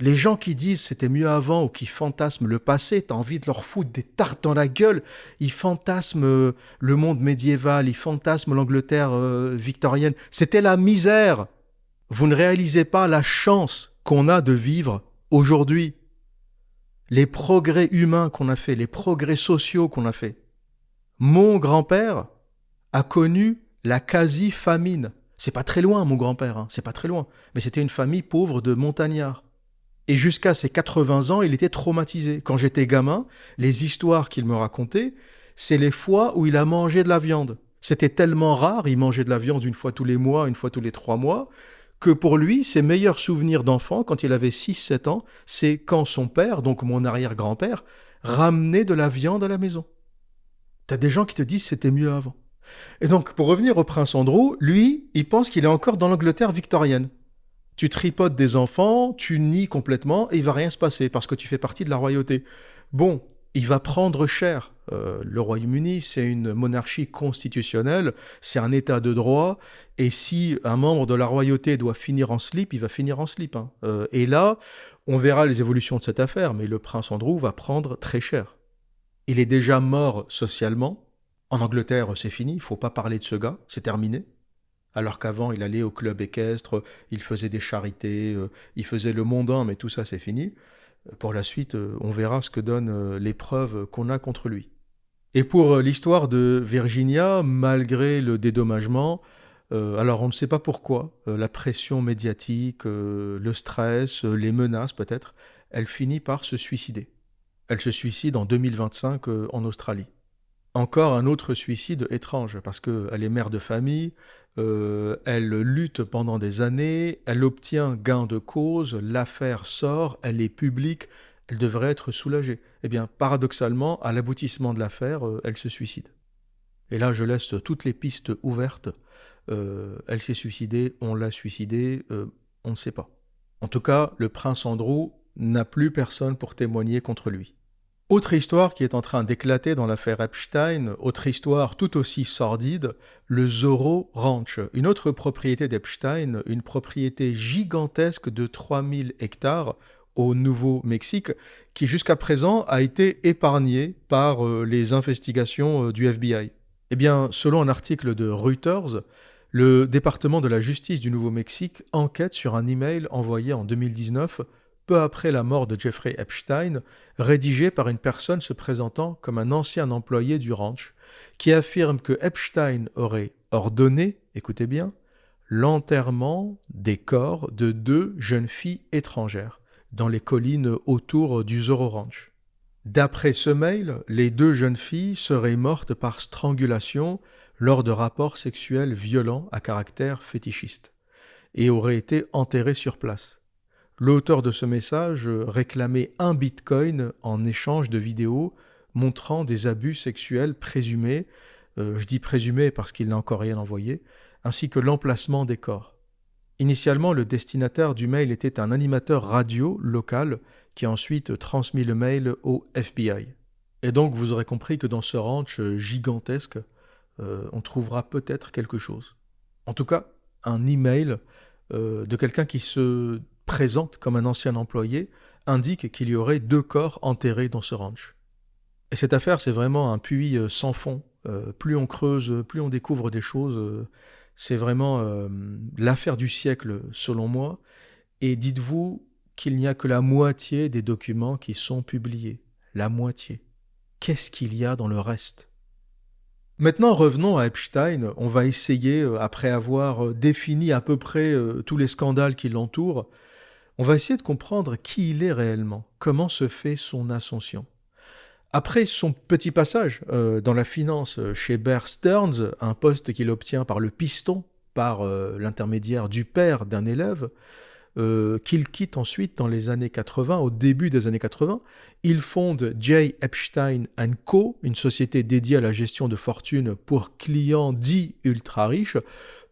Les gens qui disent c'était mieux avant ou qui fantasment le passé, t'as envie de leur foutre des tartes dans la gueule. Ils fantasment le monde médiéval, ils fantasment l'Angleterre victorienne. C'était la misère. Vous ne réalisez pas la chance qu'on a de vivre aujourd'hui. Les progrès humains qu'on a fait, les progrès sociaux qu'on a fait. Mon grand-père a connu la quasi-famine. C'est pas très loin, mon grand-père, hein, c'est pas très loin. Mais c'était une famille pauvre de montagnards. Et jusqu'à ses 80 ans, il était traumatisé. Quand j'étais gamin, les histoires qu'il me racontait, c'est les fois où il a mangé de la viande. C'était tellement rare, il mangeait de la viande une fois tous les mois, une fois tous les 3 mois, que pour lui, ses meilleurs souvenirs d'enfant, quand il avait 6-7 ans, c'est quand son père, donc mon arrière-grand-père, ramenait de la viande à la maison. T'as des gens qui te disent c'était mieux avant. Et donc, pour revenir au prince Andrew, lui, il pense qu'il est encore dans l'Angleterre victorienne. Tu tripotes des enfants, tu nies complètement et il va rien se passer parce que tu fais partie de la royauté. Bon, il va prendre cher. Le Royaume-Uni, c'est une monarchie constitutionnelle, c'est un état de droit, et si un membre de la royauté doit finir en slip, il va finir en slip. Hein. Et là, on verra les évolutions de cette affaire, mais le prince Andrew va prendre très cher. Il est déjà mort socialement. En Angleterre, c'est fini, il ne faut pas parler de ce gars, c'est terminé. Alors qu'avant, il allait au club équestre, il faisait des charités, il faisait le mondain, mais tout ça, c'est fini. Pour la suite, on verra ce que donne l'épreuve qu'on a contre lui. Et pour l'histoire de Virginia, malgré le dédommagement, alors on ne sait pas pourquoi, la pression médiatique, le stress, les menaces peut-être, elle finit par se suicider. Elle se suicide en 2025 en Australie. Encore un autre suicide étrange, parce qu'elle est mère de famille, elle lutte pendant des années, elle obtient gain de cause, l'affaire sort, elle est publique, elle devrait être soulagée. Eh bien, paradoxalement, à l'aboutissement de l'affaire, elle se suicide. Et là, je laisse toutes les pistes ouvertes. Elle s'est suicidée, on l'a suicidée, on ne sait pas. En tout cas, le prince Andrew n'a plus personne pour témoigner contre lui. Autre histoire qui est en train d'éclater dans l'affaire Epstein, autre histoire tout aussi sordide, le Zorro Ranch, une autre propriété d'Epstein, une propriété gigantesque de 3000 hectares au Nouveau-Mexique, qui jusqu'à présent a été épargnée par les investigations du FBI. Eh bien, selon un article de Reuters, le département de la justice du Nouveau-Mexique enquête sur un email envoyé en 2019, peu après la mort de Jeffrey Epstein, rédigé par une personne se présentant comme un ancien employé du ranch, qui affirme que Epstein aurait ordonné, écoutez bien, l'enterrement des corps de 2 jeunes filles étrangères dans les collines autour du Zorro Ranch. D'après ce mail, les 2 jeunes filles seraient mortes par strangulation lors de rapports sexuels violents à caractère fétichiste et auraient été enterrées sur place. L'auteur de ce message réclamait 1 bitcoin en échange de vidéos montrant des abus sexuels présumés, je dis présumés parce qu'il n'a encore rien envoyé, ainsi que l'emplacement des corps. Initialement, le destinataire du mail était un animateur radio local qui a ensuite transmis le mail au FBI. Et donc, vous aurez compris que dans ce ranch gigantesque, on trouvera peut-être quelque chose. En tout cas, un email de quelqu'un qui se présente comme un ancien employé indique qu'il y aurait 2 corps enterrés dans ce ranch. Et cette affaire, c'est vraiment un puits sans fond. Plus on creuse, plus on découvre des choses. C'est vraiment l'affaire du siècle, selon moi. Et dites-vous qu'il n'y a que la moitié des documents qui sont publiés. La moitié. Qu'est-ce qu'il y a dans le reste? Maintenant, revenons à Epstein. On va essayer, après avoir défini à peu près tous les scandales qui l'entourent, on va essayer de comprendre qui il est réellement, comment se fait son ascension. Après son petit passage dans la finance chez Bear Stearns, un poste qu'il obtient par le piston, par l'intermédiaire du père d'un élève, qu'il quitte ensuite dans les années 80, au début des années 80. Il fonde J. Epstein & Co., une société dédiée à la gestion de fortune pour clients dits ultra riches,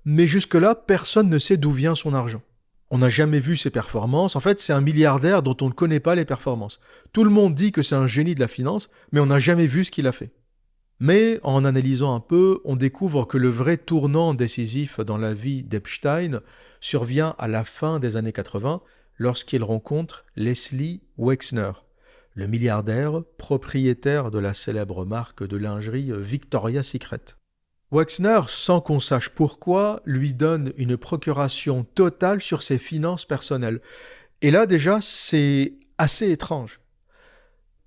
mais jusque-là, personne ne sait d'où vient son argent. On n'a jamais vu ses performances. En fait, c'est un milliardaire dont on ne connaît pas les performances. Tout le monde dit que c'est un génie de la finance, mais on n'a jamais vu ce qu'il a fait. Mais en analysant un peu, on découvre que le vrai tournant décisif dans la vie d'Epstein survient à la fin des années 80, lorsqu'il rencontre Leslie Wexner, le milliardaire propriétaire de la célèbre marque de lingerie Victoria's Secret. Wexner, sans qu'on sache pourquoi, lui donne une procuration totale sur ses finances personnelles. Et là déjà, c'est assez étrange.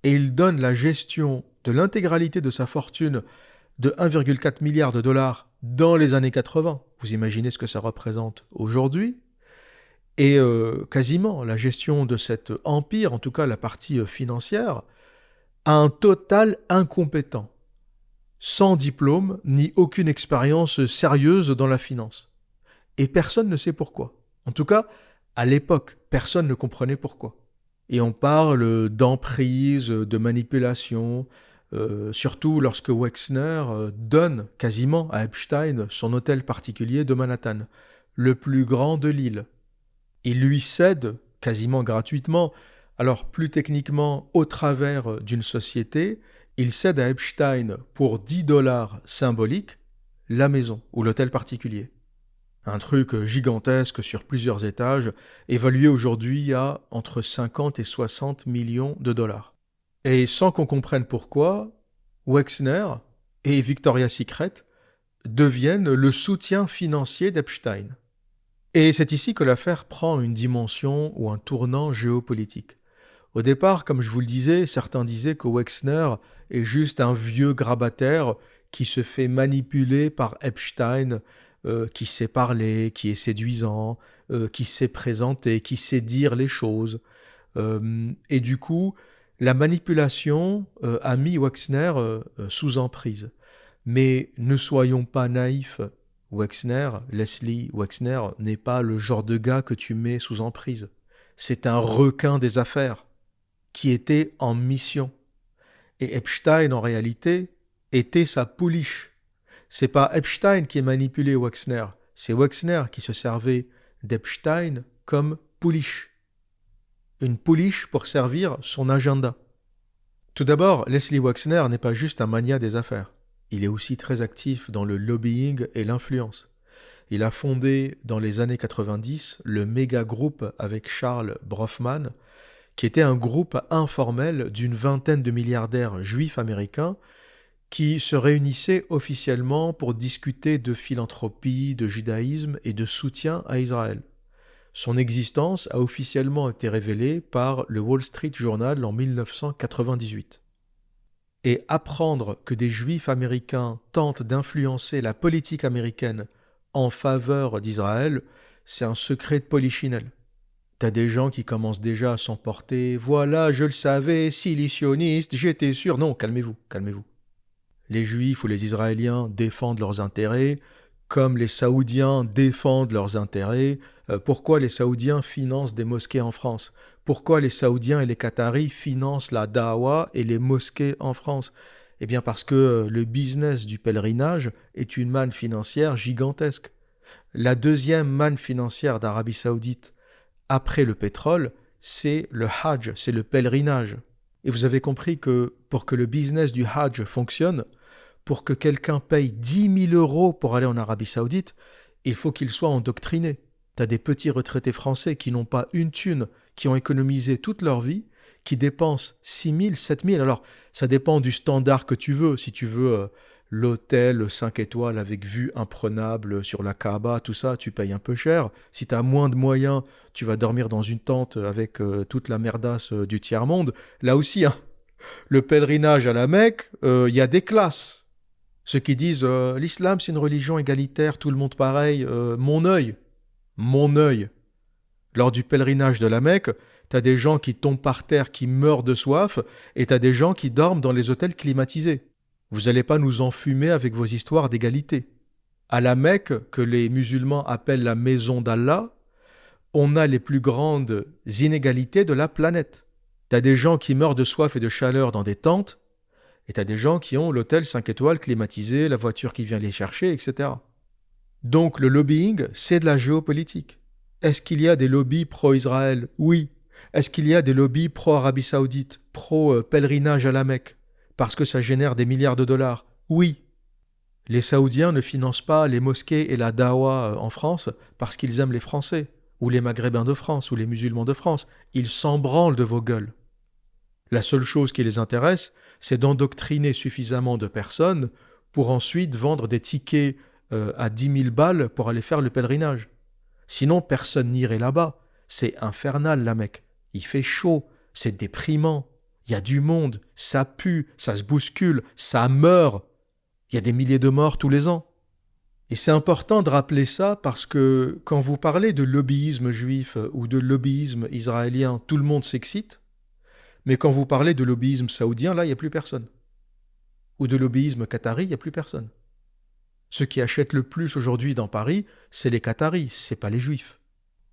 Et il donne la gestion de l'intégralité de sa fortune de 1,4 milliard de dollars dans les années 80. Vous imaginez ce que ça représente aujourd'hui? Et quasiment la gestion de cet empire, en tout cas la partie financière, à un total incompétent, sans diplôme ni aucune expérience sérieuse dans la finance. Et personne ne sait pourquoi. En tout cas, à l'époque, personne ne comprenait pourquoi. Et on parle d'emprise, de manipulation, surtout lorsque Wexner donne quasiment à Epstein son hôtel particulier de Manhattan, le plus grand de l'île. Il lui cède quasiment gratuitement, alors plus techniquement au travers d'une société, il cède à Epstein pour 10 dollars symboliques la maison ou l'hôtel particulier. Un truc gigantesque sur plusieurs étages, évalué aujourd'hui à entre 50 et 60 millions de dollars. Et sans qu'on comprenne pourquoi, Wexner et Victoria's Secret deviennent le soutien financier d'Epstein. Et c'est ici que l'affaire prend une dimension ou un tournant géopolitique. Au départ, comme je vous le disais, certains disaient que Wexner est juste un vieux grabataire qui se fait manipuler par Epstein, qui sait parler, qui est séduisant, qui sait présenter, qui sait dire les choses. Et du coup, la manipulation a mis Wexner sous emprise. Mais ne soyons pas naïfs. Leslie Wexner, n'est pas le genre de gars que tu mets sous emprise. C'est un requin des affaires qui était en mission. Et Epstein, en réalité, était sa pouliche. C'est pas Epstein qui manipulait Wexner, c'est Wexner qui se servait d'Epstein comme pouliche. Une pouliche pour servir son agenda. Tout d'abord, Leslie Wexner n'est pas juste un mania des affaires. Il est aussi très actif dans le lobbying et l'influence. Il a fondé dans les années 90 le méga groupe avec Charles Brofman, qui était un groupe informel d'une vingtaine de milliardaires juifs américains qui se réunissaient officiellement pour discuter de philanthropie, de judaïsme et de soutien à Israël. Son existence a officiellement été révélée par le Wall Street Journal en 1998. Et apprendre que des juifs américains tentent d'influencer la politique américaine en faveur d'Israël, c'est un secret de polichinelle. T'as des gens qui commencent déjà à s'emporter. Voilà, je le savais, silicionniste, j'étais sûr. Non, calmez-vous, calmez-vous. Les Juifs ou les Israéliens défendent leurs intérêts, comme les Saoudiens défendent leurs intérêts. Pourquoi les Saoudiens financent des mosquées en France? Pourquoi les Saoudiens et les Qataris financent la Dawa et les mosquées en France? Eh bien parce que le business du pèlerinage est une manne financière gigantesque. La deuxième manne financière d'Arabie Saoudite, après le pétrole, c'est le Hajj, c'est le pèlerinage. Et vous avez compris que pour que le business du Hajj fonctionne, pour que quelqu'un paye 10 000 euros pour aller en Arabie Saoudite, il faut qu'il soit endoctriné. Tu as des petits retraités français qui n'ont pas une thune, qui ont économisé toute leur vie, qui dépensent 6 000, 7 000. Alors, ça dépend du standard que tu veux. Si tu veux l'hôtel 5 étoiles avec vue imprenable sur la Kaaba, tout ça, tu payes un peu cher. Si tu as moins de moyens, tu vas dormir dans une tente avec toute la merdasse du tiers-monde. Là aussi, hein, le pèlerinage à la Mecque, y a des classes. Ceux qui disent l'islam c'est une religion égalitaire, tout le monde pareil, mon œil. Lors du pèlerinage de la Mecque, t'as des gens qui tombent par terre, qui meurent de soif, et t'as des gens qui dorment dans les hôtels climatisés. Vous n'allez pas nous enfumer avec vos histoires d'égalité. À la Mecque, que les musulmans appellent la maison d'Allah, on a les plus grandes inégalités de la planète. T'as des gens qui meurent de soif et de chaleur dans des tentes, et t'as des gens qui ont l'hôtel 5 étoiles climatisé, la voiture qui vient les chercher, etc. Donc le lobbying, c'est de la géopolitique. Est-ce qu'il y a des lobbies pro-Israël? Oui. Est-ce qu'il y a des lobbies pro-Arabie Saoudite, pro-pèlerinage à la Mecque, parce que ça génère des milliards de dollars? Oui. Les Saoudiens ne financent pas les mosquées et la dawa en France parce qu'ils aiment les Français, ou les Maghrébins de France, ou les musulmans de France. Ils s'en branlent de vos gueules. La seule chose qui les intéresse, c'est d'endoctriner suffisamment de personnes pour ensuite vendre des tickets à 10 000 balles pour aller faire le pèlerinage. Sinon, personne n'irait là-bas. C'est infernal, la Mecque. Il fait chaud, c'est déprimant. Il y a du monde, ça pue, ça se bouscule, ça meurt. Il y a des milliers de morts tous les ans. Et c'est important de rappeler ça parce que quand vous parlez de lobbyisme juif ou de lobbyisme israélien, tout le monde s'excite. Mais quand vous parlez de lobbyisme saoudien, là, il n'y a plus personne. Ou de lobbyisme qatari, il n'y a plus personne. Ceux qui achètent le plus aujourd'hui dans Paris, c'est les Qataris, c'est pas les Juifs.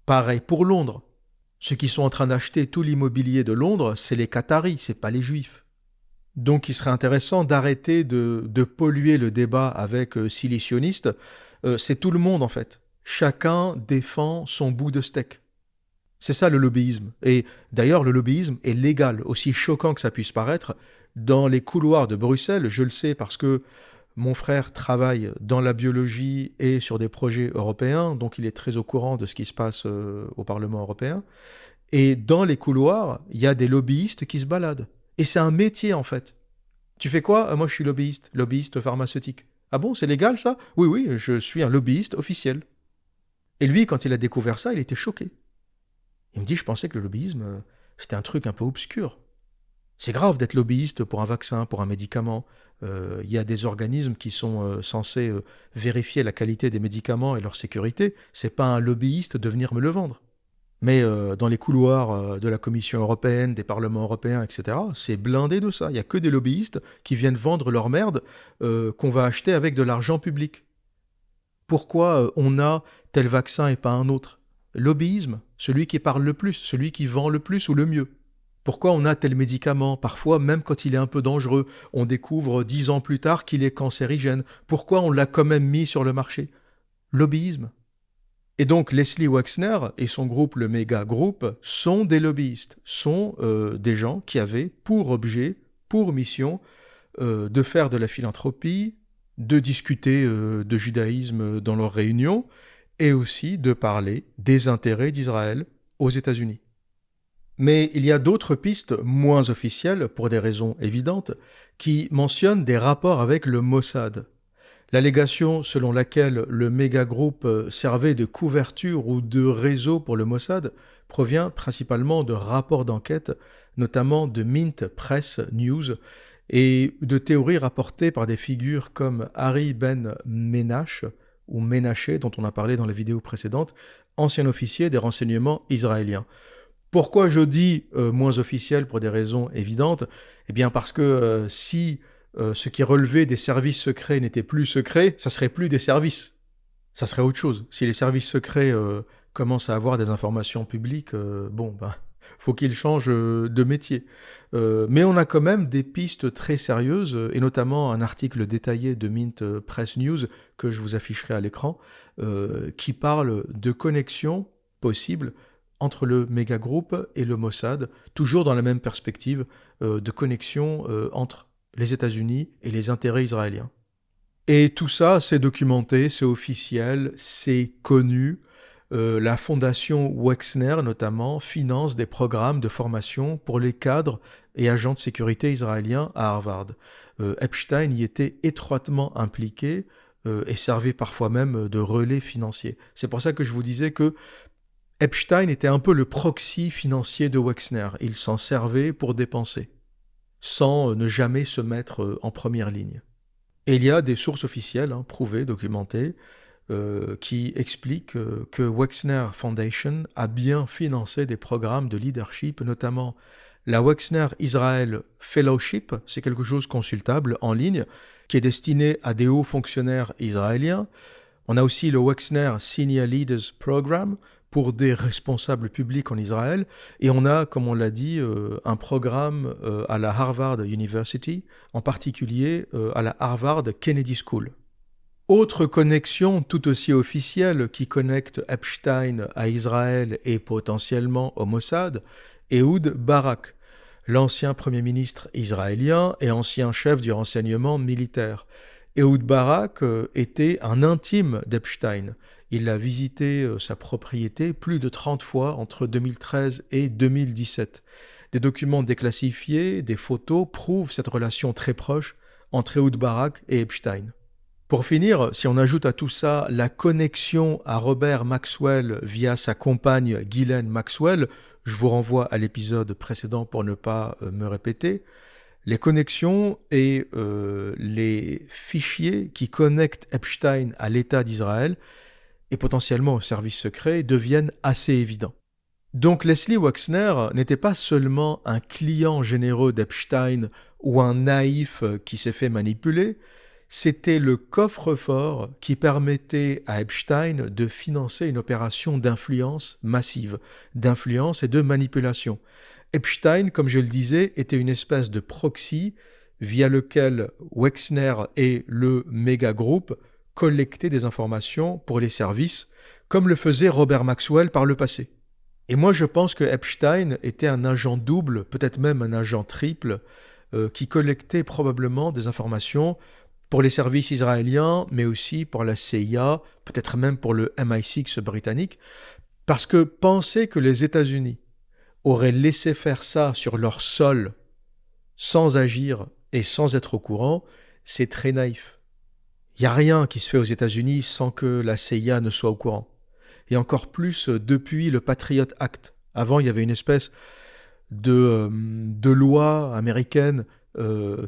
Pareil pour Londres. Ceux qui sont en train d'acheter tout l'immobilier de Londres, c'est les Qataris, c'est pas les Juifs. Donc il serait intéressant d'arrêter de polluer le débat avec silicionnistes. C'est tout le monde en fait. Chacun défend son bout de steak. C'est ça le lobbyisme. Et d'ailleurs, le lobbyisme est légal, aussi choquant que ça puisse paraître. Dans les couloirs de Bruxelles, je le sais parce que mon frère travaille dans la biologie et sur des projets européens, donc il est très au courant de ce qui se passe au Parlement européen. Et dans les couloirs, il y a des lobbyistes qui se baladent. Et c'est un métier en fait. Tu fais quoi? Moi je suis lobbyiste pharmaceutique. Ah bon, c'est légal ça? Oui, oui, je suis un lobbyiste officiel. Et lui, quand il a découvert ça, il était choqué. Il me dit, je pensais que le lobbyisme, c'était un truc un peu obscur. C'est grave d'être lobbyiste pour un vaccin, pour un médicament. Il y a des organismes qui sont censés vérifier la qualité des médicaments et leur sécurité. C'est pas un lobbyiste de venir me le vendre. Mais dans les couloirs de la Commission européenne, des parlements européens, etc., c'est blindé de ça. Il n'y a que des lobbyistes qui viennent vendre leur merde qu'on va acheter avec de l'argent public. Pourquoi on a tel vaccin et pas un autre? Lobbyisme, celui qui parle le plus, celui qui vend le plus ou le mieux. Pourquoi on a tel médicament? Parfois, même quand il est un peu dangereux, on découvre 10 ans plus tard qu'il est cancérigène. Pourquoi on l'a quand même mis sur le marché? Lobbyisme. Et donc Leslie Wexner et son groupe, le Méga Group, sont des lobbyistes, sont des gens qui avaient pour objet, pour mission, de faire de la philanthropie, de discuter de judaïsme dans leurs réunions, et aussi de parler des intérêts d'Israël aux États-Unis. Mais il y a d'autres pistes moins officielles, pour des raisons évidentes, qui mentionnent des rapports avec le Mossad. L'allégation selon laquelle le mégagroupe servait de couverture ou de réseau pour le Mossad provient principalement de rapports d'enquête, notamment de Mint Press News, et de théories rapportées par des figures comme Harry Ben Menache, ou Menaché, dont on a parlé dans la vidéo précédente, ancien officier des renseignements israéliens. Pourquoi je dis moins officiel pour des raisons évidentes? Eh bien parce que si ce qui relevait des services secrets n'était plus secret, ça serait plus des services. Ça serait autre chose. Si les services secrets commencent à avoir des informations publiques, faut qu'ils changent de métier. Mais on a quand même des pistes très sérieuses, et notamment un article détaillé de Mint Press News que je vous afficherai à l'écran, qui parle de connexions possibles entre le mégagroupe et le Mossad, toujours dans la même perspective de connexion entre les États-Unis et les intérêts israéliens. Et tout ça, c'est documenté, c'est officiel, c'est connu. La fondation Wexner, notamment, finance des programmes de formation pour les cadres et agents de sécurité israéliens à Harvard. Epstein y était étroitement impliqué et servait parfois même de relais financier. C'est pour ça que je vous disais que Epstein était un peu le proxy financier de Wexner. Il s'en servait pour dépenser, sans ne jamais se mettre en première ligne. Et il y a des sources officielles, prouvées, documentées, qui expliquent que Wexner Foundation a bien financé des programmes de leadership, notamment la Wexner Israel Fellowship, c'est quelque chose consultable en ligne, qui est destiné à des hauts fonctionnaires israéliens. On a aussi le Wexner Senior Leaders Program, pour des responsables publics en Israël, et on a, comme on l'a dit, un programme à la Harvard University, en particulier à la Harvard Kennedy School. Autre connexion tout aussi officielle qui connecte Epstein à Israël et potentiellement au Mossad, Ehud Barak, l'ancien Premier ministre israélien et ancien chef du renseignement militaire. Ehud Barak était un intime d'Epstein. Il a visité sa propriété plus de 30 fois entre 2013 et 2017. Des documents déclassifiés, des photos prouvent cette relation très proche entre Ehud Barak et Epstein. Pour finir, si on ajoute à tout ça la connexion à Robert Maxwell via sa compagne Ghislaine Maxwell, je vous renvoie à l'épisode précédent pour ne pas me répéter, les connexions et les fichiers qui connectent Epstein à l'État d'Israël et potentiellement au service secret deviennent assez évidents. Donc Leslie Wexner n'était pas seulement un client généreux d'Epstein ou un naïf qui s'est fait manipuler, c'était le coffre-fort qui permettait à Epstein de financer une opération d'influence massive, d'influence et de manipulation. Epstein, comme je le disais, était une espèce de proxy via lequel Wexner et le méga-groupe collectaient des informations pour les services, comme le faisait Robert Maxwell par le passé. Et moi, je pense que Epstein était un agent double, peut-être même un agent triple, qui collectait probablement des informations pour les services israéliens, mais aussi pour la CIA, peut-être même pour le MI6 britannique, parce que penser que les États-Unis auraient laissé faire ça sur leur sol, sans agir et sans être au courant, c'est très naïf. Il n'y a rien qui se fait aux États-Unis sans que la CIA ne soit au courant. Et encore plus depuis le Patriot Act. Avant, il y avait une espèce de loi américaine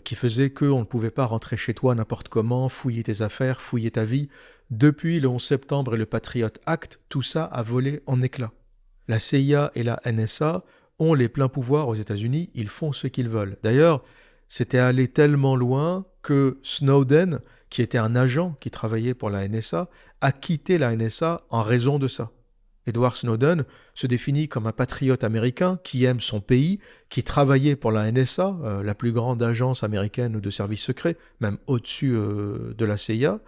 qui faisait qu'on ne pouvait pas rentrer chez toi n'importe comment, fouiller tes affaires, fouiller ta vie. Depuis le 11 septembre et le Patriot Act, tout ça a volé en éclats. La CIA et la NSA ont les pleins pouvoirs aux États-Unis, ils font ce qu'ils veulent. D'ailleurs, c'était allé tellement loin que Snowden, qui était un agent qui travaillait pour la NSA, a quitté la NSA en raison de ça. Edward Snowden se définit comme un patriote américain qui aime son pays, qui travaillait pour la NSA, la plus grande agence américaine de services secrets, même au-dessus de la CIA.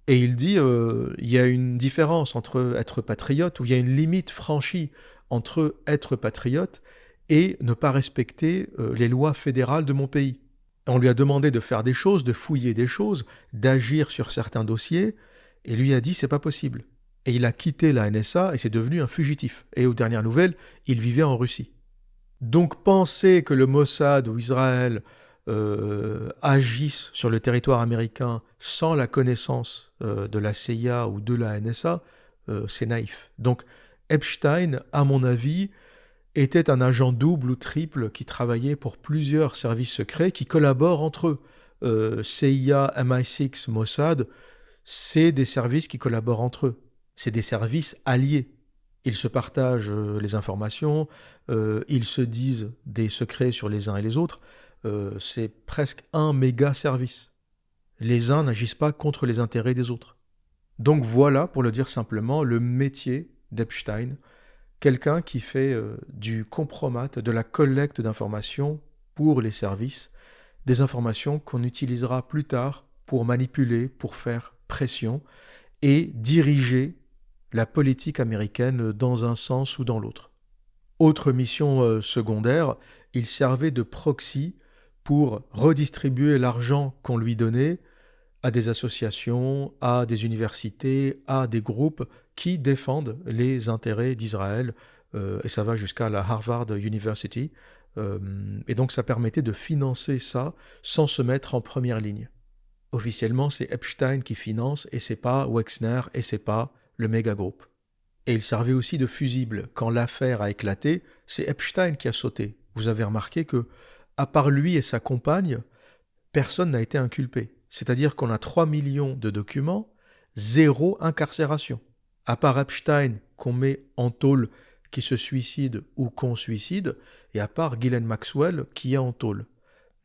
Et il dit il y a une différence entre être patriote, ou il y a une limite franchie entre être patriote et ne pas respecter les lois fédérales de mon pays. On lui a demandé de faire des choses, de fouiller des choses, d'agir sur certains dossiers, et lui a dit c'est pas possible. Et il a quitté la NSA et c'est devenu un fugitif. Et aux dernières nouvelles, il vivait en Russie. Donc penser que le Mossad ou Israël agissent sur le territoire américain sans la connaissance de la CIA ou de la NSA, c'est naïf. Donc Epstein, à mon avis, était un agent double ou triple qui travaillait pour plusieurs services secrets qui collaborent entre eux. CIA, MI6, Mossad, c'est des services qui collaborent entre eux. C'est des services alliés. Ils se partagent les informations, ils se disent des secrets sur les uns et les autres. C'est presque un méga service. Les uns n'agissent pas contre les intérêts des autres. Donc voilà, pour le dire simplement, le métier d'Epstein, quelqu'un qui fait du compromat, de la collecte d'informations pour les services, des informations qu'on utilisera plus tard pour manipuler, pour faire pression et diriger la politique américaine dans un sens ou dans l'autre. Autre mission secondaire, il servait de proxy pour redistribuer l'argent qu'on lui donnait à des associations, à des universités, à des groupes qui défendent les intérêts d'Israël, et ça va jusqu'à la Harvard University. Et donc ça permettait de financer ça sans se mettre en première ligne. Officiellement, c'est Epstein qui finance, et c'est pas Wexner, et c'est pas le méga groupe. Et il servait aussi de fusible. Quand l'affaire a éclaté, c'est Epstein qui a sauté. Vous avez remarqué que, à part lui et sa compagne, personne n'a été inculpé. C'est-à-dire qu'on a 3 millions de documents, zéro incarcération. À part Epstein, qu'on met en tôle, qui se suicide ou qu'on suicide, et à part Ghislaine Maxwell, qui est en tôle.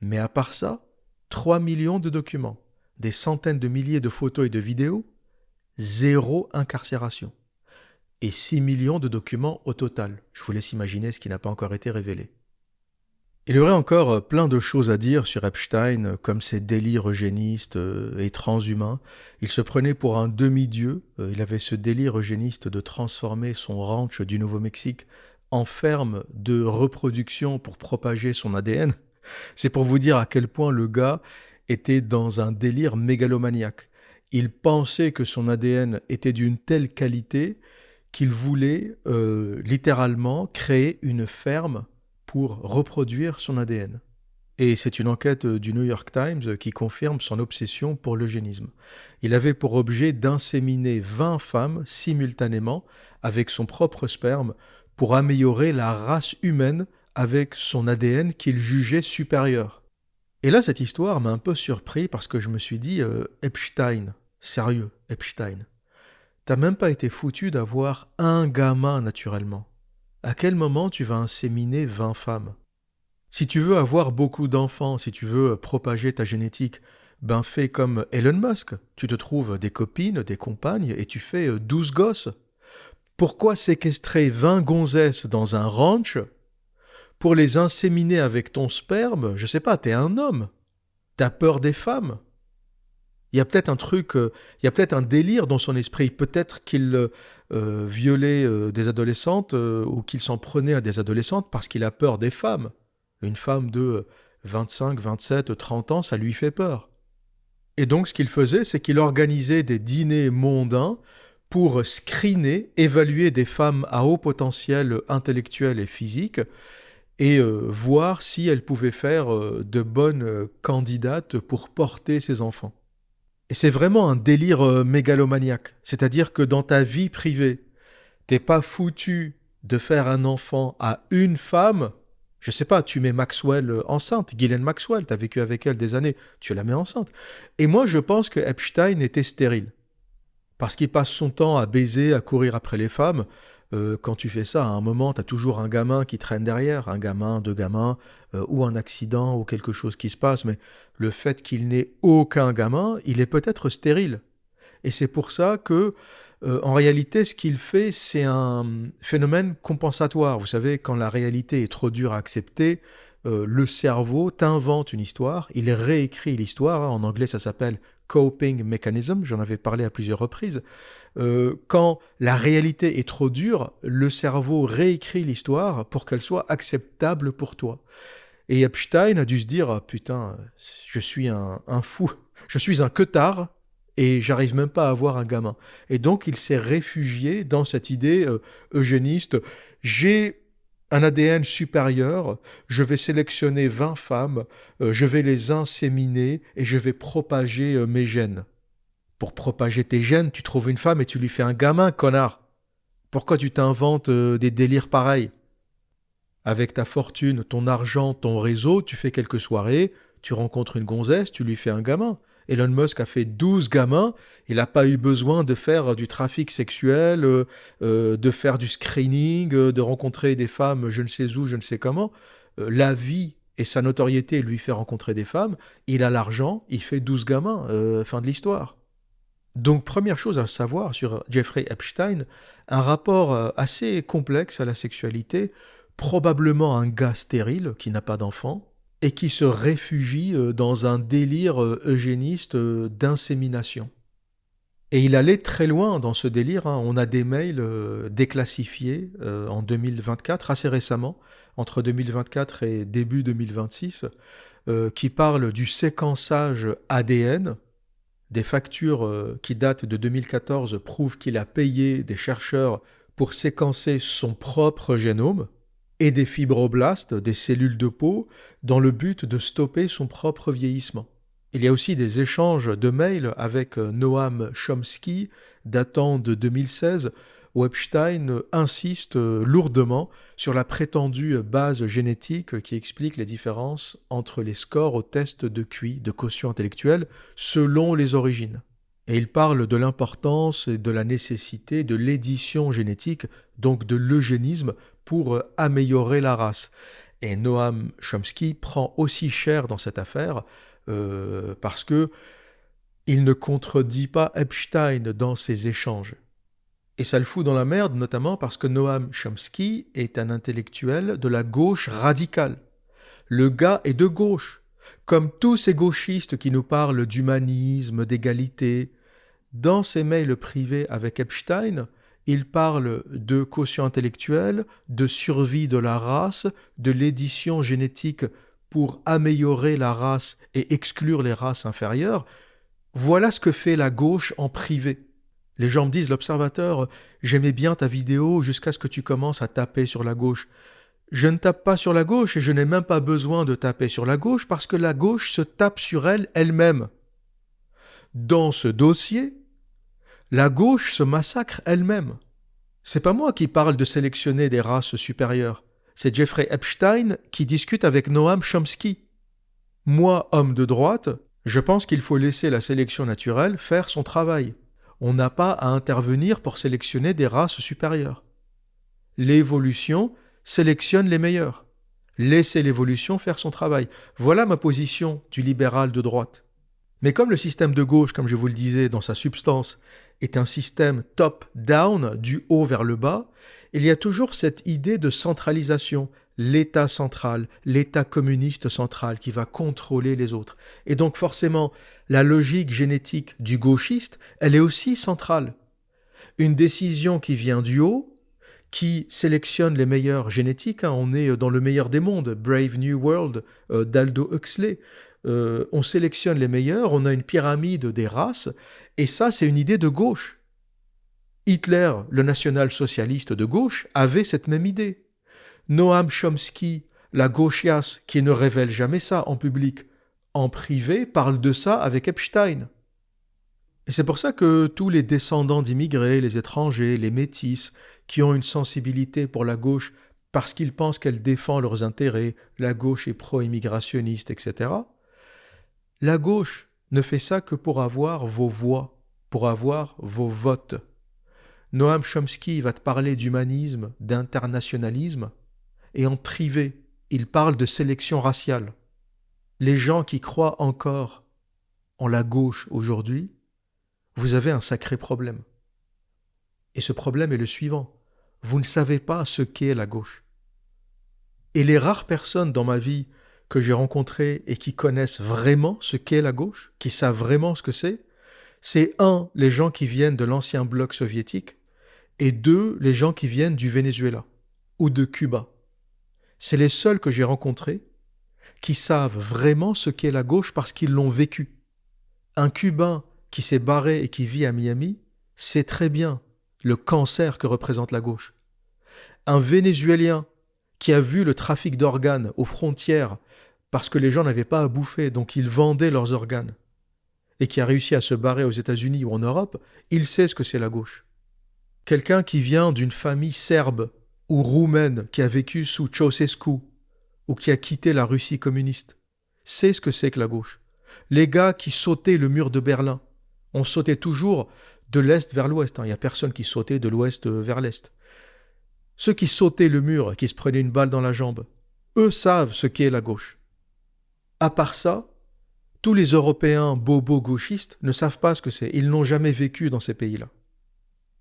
Mais à part ça, 3 millions de documents, des centaines de milliers de photos et de vidéos, zéro incarcération. Et 6 millions de documents au total. Je vous laisse imaginer ce qui n'a pas encore été révélé. Il y aurait encore plein de choses à dire sur Epstein, comme ses délires eugénistes et transhumains. Il se prenait pour un demi-dieu. Il avait ce délire eugéniste de transformer son ranch du Nouveau-Mexique en ferme de reproduction pour propager son ADN. C'est pour vous dire à quel point le gars était dans un délire mégalomaniaque. Il pensait que son ADN était d'une telle qualité qu'il voulait littéralement créer une ferme pour reproduire son ADN. Et c'est une enquête du New York Times qui confirme son obsession pour l'eugénisme. Il avait pour objet d'inséminer 20 femmes simultanément avec son propre sperme pour améliorer la race humaine avec son ADN qu'il jugeait supérieur. Et là, cette histoire m'a un peu surpris parce que je me suis dit, Epstein, sérieux, Epstein, t'as même pas été foutu d'avoir un gamin naturellement. À quel moment tu vas inséminer 20 femmes? Si tu veux avoir beaucoup d'enfants, si tu veux propager ta génétique, ben fais comme Elon Musk. Tu te trouves des copines, des compagnes et tu fais 12 gosses. Pourquoi séquestrer 20 gonzesses dans un ranch pour les inséminer avec ton sperme? Je sais pas, t'es un homme. T'as peur des femmes? Il y a peut-être un truc, il y a peut-être un délire dans son esprit. Peut-être qu'il violait des adolescentes ou qu'il s'en prenait à des adolescentes parce qu'il a peur des femmes. Une femme de 25, 27, 30 ans, ça lui fait peur. Et donc ce qu'il faisait, c'est qu'il organisait des dîners mondains pour screener, évaluer des femmes à haut potentiel intellectuel et physique et voir si elles pouvaient faire de bonnes candidates pour porter ses enfants. Et c'est vraiment un délire mégalomaniaque. C'est-à-dire que dans ta vie privée, t'es pas foutu de faire un enfant à une femme. Je sais pas, tu mets Maxwell enceinte, Ghislaine Maxwell, t'as vécu avec elle des années, tu la mets enceinte. Et moi, je pense que Epstein était stérile. Parce qu'il passe son temps à baiser, à courir après les femmes. Quand tu fais ça, à un moment, t'as toujours un gamin qui traîne derrière, un gamin, deux gamins, ou un accident, ou quelque chose qui se passe. Mais le fait qu'il n'ait aucun gamin, il est peut-être stérile. Et c'est pour ça que, en réalité, ce qu'il fait, c'est un phénomène compensatoire. Vous savez, quand la réalité est trop dure à accepter, le cerveau t'invente une histoire, il réécrit l'histoire. En anglais, ça s'appelle coping mechanism. J'en avais parlé à plusieurs reprises. Quand la réalité est trop dure, le cerveau réécrit l'histoire pour qu'elle soit acceptable pour toi. Et Epstein a dû se dire, ah, putain, je suis un fou, je suis un queutard, et j'arrive même pas à avoir un gamin. Et donc il s'est réfugié dans cette idée eugéniste. J'ai un ADN supérieur, je vais sélectionner 20 femmes, je vais les inséminer et je vais propager mes gènes. Pour propager tes gènes, tu trouves une femme et tu lui fais un gamin, connard. Pourquoi tu t'inventes des délires pareils? Avec ta fortune, ton argent, ton réseau, tu fais quelques soirées, tu rencontres une gonzesse, tu lui fais un gamin. Elon Musk a fait 12 gamins, il n'a pas eu besoin de faire du trafic sexuel, de faire du screening, de rencontrer des femmes je ne sais où, je ne sais comment. La vie et sa notoriété lui fait rencontrer des femmes, il a l'argent, il fait 12 gamins, fin de l'histoire. Donc première chose à savoir sur Jeffrey Epstein, un rapport assez complexe à la sexualité, probablement un gars stérile qui n'a pas d'enfant et qui se réfugie dans un délire eugéniste d'insémination. Et il allait très loin dans ce délire, hein. On a des mails déclassifiés en 2024, assez récemment, entre 2024 et début 2026, qui parlent du séquençage ADN. Des factures qui datent de 2014 prouvent qu'il a payé des chercheurs pour séquencer son propre génome et des fibroblastes, des cellules de peau, dans le but de stopper son propre vieillissement. Il y a aussi des échanges de mails avec Noam Chomsky, datant de 2016, où Epstein insiste lourdement sur la prétendue base génétique qui explique les différences entre les scores au test de QI, de quotient intellectuel, selon les origines. Et il parle de l'importance et de la nécessité de l'édition génétique, donc de l'eugénisme, pour améliorer la race. Et Noam Chomsky prend aussi cher dans cette affaire parce que il ne contredit pas Epstein dans ses échanges. Et ça le fout dans la merde, notamment parce que Noam Chomsky est un intellectuel de la gauche radicale. Le gars est de gauche, comme tous ces gauchistes qui nous parlent d'humanisme, d'égalité. Dans ses mails privés avec Epstein, il parle de quotient intellectuel, de survie de la race, de l'édition génétique pour améliorer la race et exclure les races inférieures. Voilà ce que fait la gauche en privé. Les gens me disent, l'observateur, j'aimais bien ta vidéo jusqu'à ce que tu commences à taper sur la gauche. Je ne tape pas sur la gauche et je n'ai même pas besoin de taper sur la gauche parce que la gauche se tape sur elle-même. Dans ce dossier, la gauche se massacre elle-même. C'est pas moi qui parle de sélectionner des races supérieures. C'est Jeffrey Epstein qui discute avec Noam Chomsky. Moi, homme de droite, je pense qu'il faut laisser la sélection naturelle faire son travail. On n'a pas à intervenir pour sélectionner des races supérieures. L'évolution sélectionne les meilleurs. Laissez l'évolution faire son travail. Voilà ma position du libéral de droite. Mais comme le système de gauche, comme je vous le disais, dans sa substance, est un système top-down, du haut vers le bas, il y a toujours cette idée de centralisation, l'État central, l'État communiste central qui va contrôler les autres. Et donc forcément, la logique génétique du gauchiste, elle est aussi centrale. Une décision qui vient du haut, qui sélectionne les meilleurs génétiques, hein, on est dans le meilleur des mondes, Brave New World d'Aldo Huxley, on sélectionne les meilleurs, on a une pyramide des races, et ça c'est une idée de gauche. Hitler, le national-socialiste de gauche, avait cette même idée. Noam Chomsky, la gauchiasse qui ne révèle jamais ça en public, en privé, parle de ça avec Epstein. Et c'est pour ça que tous les descendants d'immigrés, les étrangers, les métis, qui ont une sensibilité pour la gauche parce qu'ils pensent qu'elle défend leurs intérêts, la gauche est pro-immigrationniste, etc., la gauche ne fait ça que pour avoir vos voix, pour avoir vos votes. Noam Chomsky va te parler d'humanisme, d'internationalisme, et en privé, il parle de sélection raciale. Les gens qui croient encore en la gauche aujourd'hui, vous avez un sacré problème. Et ce problème est le suivant. Vous ne savez pas ce qu'est la gauche. Et les rares personnes dans ma vie que j'ai rencontrées et qui connaissent vraiment ce qu'est la gauche, qui savent vraiment ce que c'est un, les gens qui viennent de l'ancien bloc soviétique, et deux, les gens qui viennent du Venezuela ou de Cuba. C'est les seuls que j'ai rencontrés qui savent vraiment ce qu'est la gauche parce qu'ils l'ont vécu. Un Cubain qui s'est barré et qui vit à Miami sait très bien le cancer que représente la gauche. Un Vénézuélien qui a vu le trafic d'organes aux frontières parce que les gens n'avaient pas à bouffer, donc ils vendaient leurs organes, et qui a réussi à se barrer aux États-Unis ou en Europe, il sait ce que c'est la gauche. Quelqu'un qui vient d'une famille serbe ou roumaine qui a vécu sous Ceausescu ou qui a quitté la Russie communiste sait ce que c'est que la gauche. Les gars qui sautaient le mur de Berlin, on sautait toujours de l'Est vers l'Ouest, il n'y a personne qui sautait de l'Ouest vers l'Est. Ceux qui sautaient le mur et qui se prenaient une balle dans la jambe, eux savent ce qu'est la gauche. À part ça, tous les Européens bobos gauchistes ne savent pas ce que c'est. Ils n'ont jamais vécu dans ces pays-là.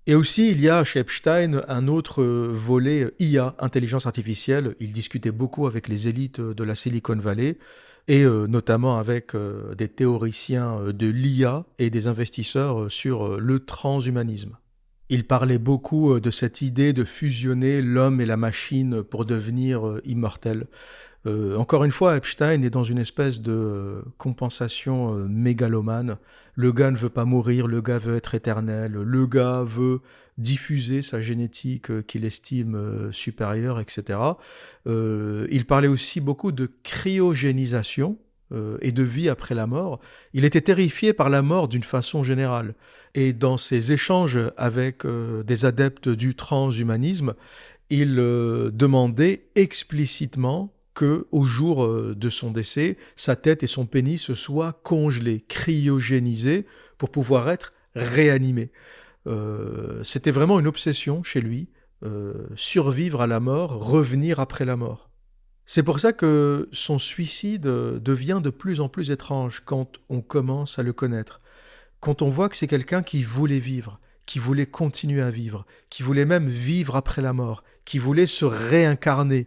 Et aussi, il y a chez Epstein un autre volet IA, intelligence artificielle. Il discutait beaucoup avec les élites de la Silicon Valley et notamment avec des théoriciens de l'IA et des investisseurs sur le transhumanisme. Il parlait beaucoup de cette idée de fusionner l'homme et la machine pour devenir immortel. Encore une fois, Epstein est dans une espèce de compensation mégalomane. Le gars ne veut pas mourir, le gars veut être éternel, le gars veut diffuser sa génétique qu'il estime supérieure, etc. Il parlait aussi beaucoup de cryogénisation et de vie après la mort. Il était terrifié par la mort d'une façon générale. Et dans ses échanges avec des adeptes du transhumanisme, il demandait explicitement qu'au jour de son décès, sa tête et son pénis soient congelés, cryogénisés, pour pouvoir être réanimés. C'était vraiment une obsession chez lui, survivre à la mort, revenir après la mort. C'est pour ça que son suicide devient de plus en plus étrange quand on commence à le connaître. Quand on voit que c'est quelqu'un qui voulait vivre, qui voulait continuer à vivre, qui voulait même vivre après la mort, qui voulait se réincarner,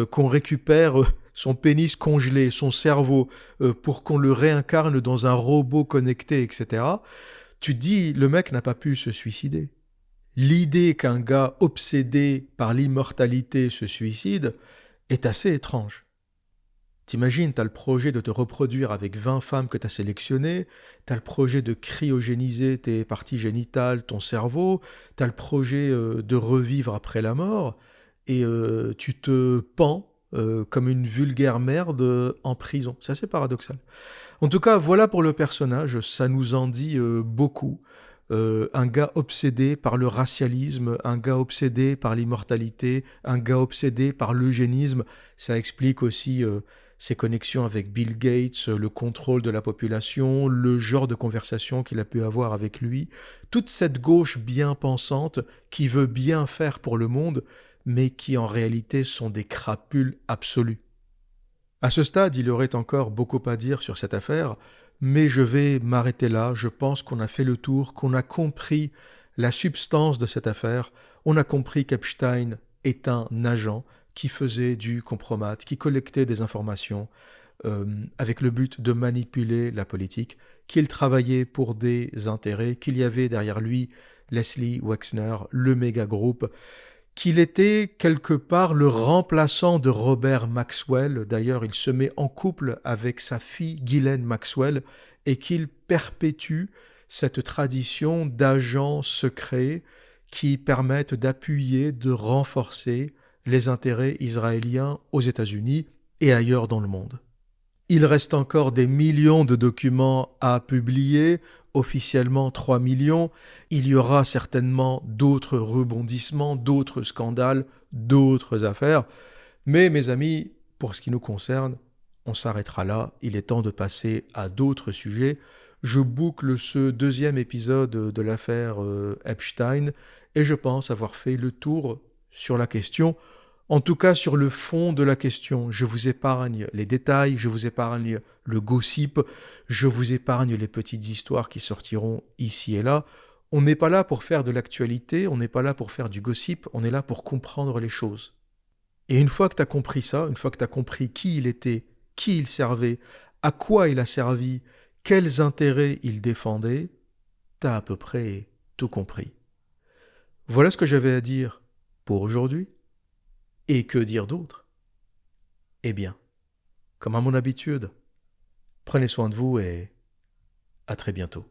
qu'on récupère son pénis congelé, son cerveau, pour qu'on le réincarne dans un robot connecté, etc. Tu te dis, le mec n'a pas pu se suicider. L'idée qu'un gars obsédé par l'immortalité se suicide est assez étrange. T'imagines, t'as le projet de te reproduire avec 20 femmes que t'as sélectionnées, t'as le projet de cryogéniser tes parties génitales, ton cerveau, t'as le projet de revivre après la mort, et tu te pends comme une vulgaire merde en prison. C'est assez paradoxal. En tout cas, voilà pour le personnage, ça nous en dit beaucoup. Un gars obsédé par le racialisme, un gars obsédé par l'immortalité, un gars obsédé par l'eugénisme. Ça explique aussi ses connexions avec Bill Gates, le contrôle de la population, le genre de conversation qu'il a pu avoir avec lui. Toute cette gauche bien pensante qui veut bien faire pour le monde, mais qui en réalité sont des crapules absolues. À ce stade, il y aurait encore beaucoup à dire sur cette affaire, mais je vais m'arrêter là. Je pense qu'on a fait le tour, qu'on a compris la substance de cette affaire. On a compris qu'Epstein est un agent qui faisait du compromat, qui collectait des informations avec le but de manipuler la politique, qu'il travaillait pour des intérêts, qu'il y avait derrière lui Leslie Wexner, le méga groupe, qu'il était quelque part le remplaçant de Robert Maxwell. D'ailleurs, il se met en couple avec sa fille Ghislaine Maxwell et qu'il perpétue cette tradition d'agents secrets qui permettent d'appuyer, de renforcer les intérêts israéliens aux États-Unis et ailleurs dans le monde. Il reste encore des millions de documents à publier, officiellement 3 millions. Il y aura certainement d'autres rebondissements, d'autres scandales, d'autres affaires. Mais mes amis, pour ce qui nous concerne, on s'arrêtera là. Il est temps de passer à d'autres sujets. Je boucle ce deuxième épisode de l'affaire Epstein et je pense avoir fait le tour sur la question. En tout cas, sur le fond de la question, je vous épargne les détails, je vous épargne le gossip, je vous épargne les petites histoires qui sortiront ici et là. On n'est pas là pour faire de l'actualité, on n'est pas là pour faire du gossip, on est là pour comprendre les choses. Et une fois que tu as compris ça, une fois que tu as compris qui il était, qui il servait, à quoi il a servi, quels intérêts il défendait, tu as à peu près tout compris. Voilà ce que j'avais à dire pour aujourd'hui. Et que dire d'autre ? Eh bien, comme à mon habitude, prenez soin de vous et à très bientôt.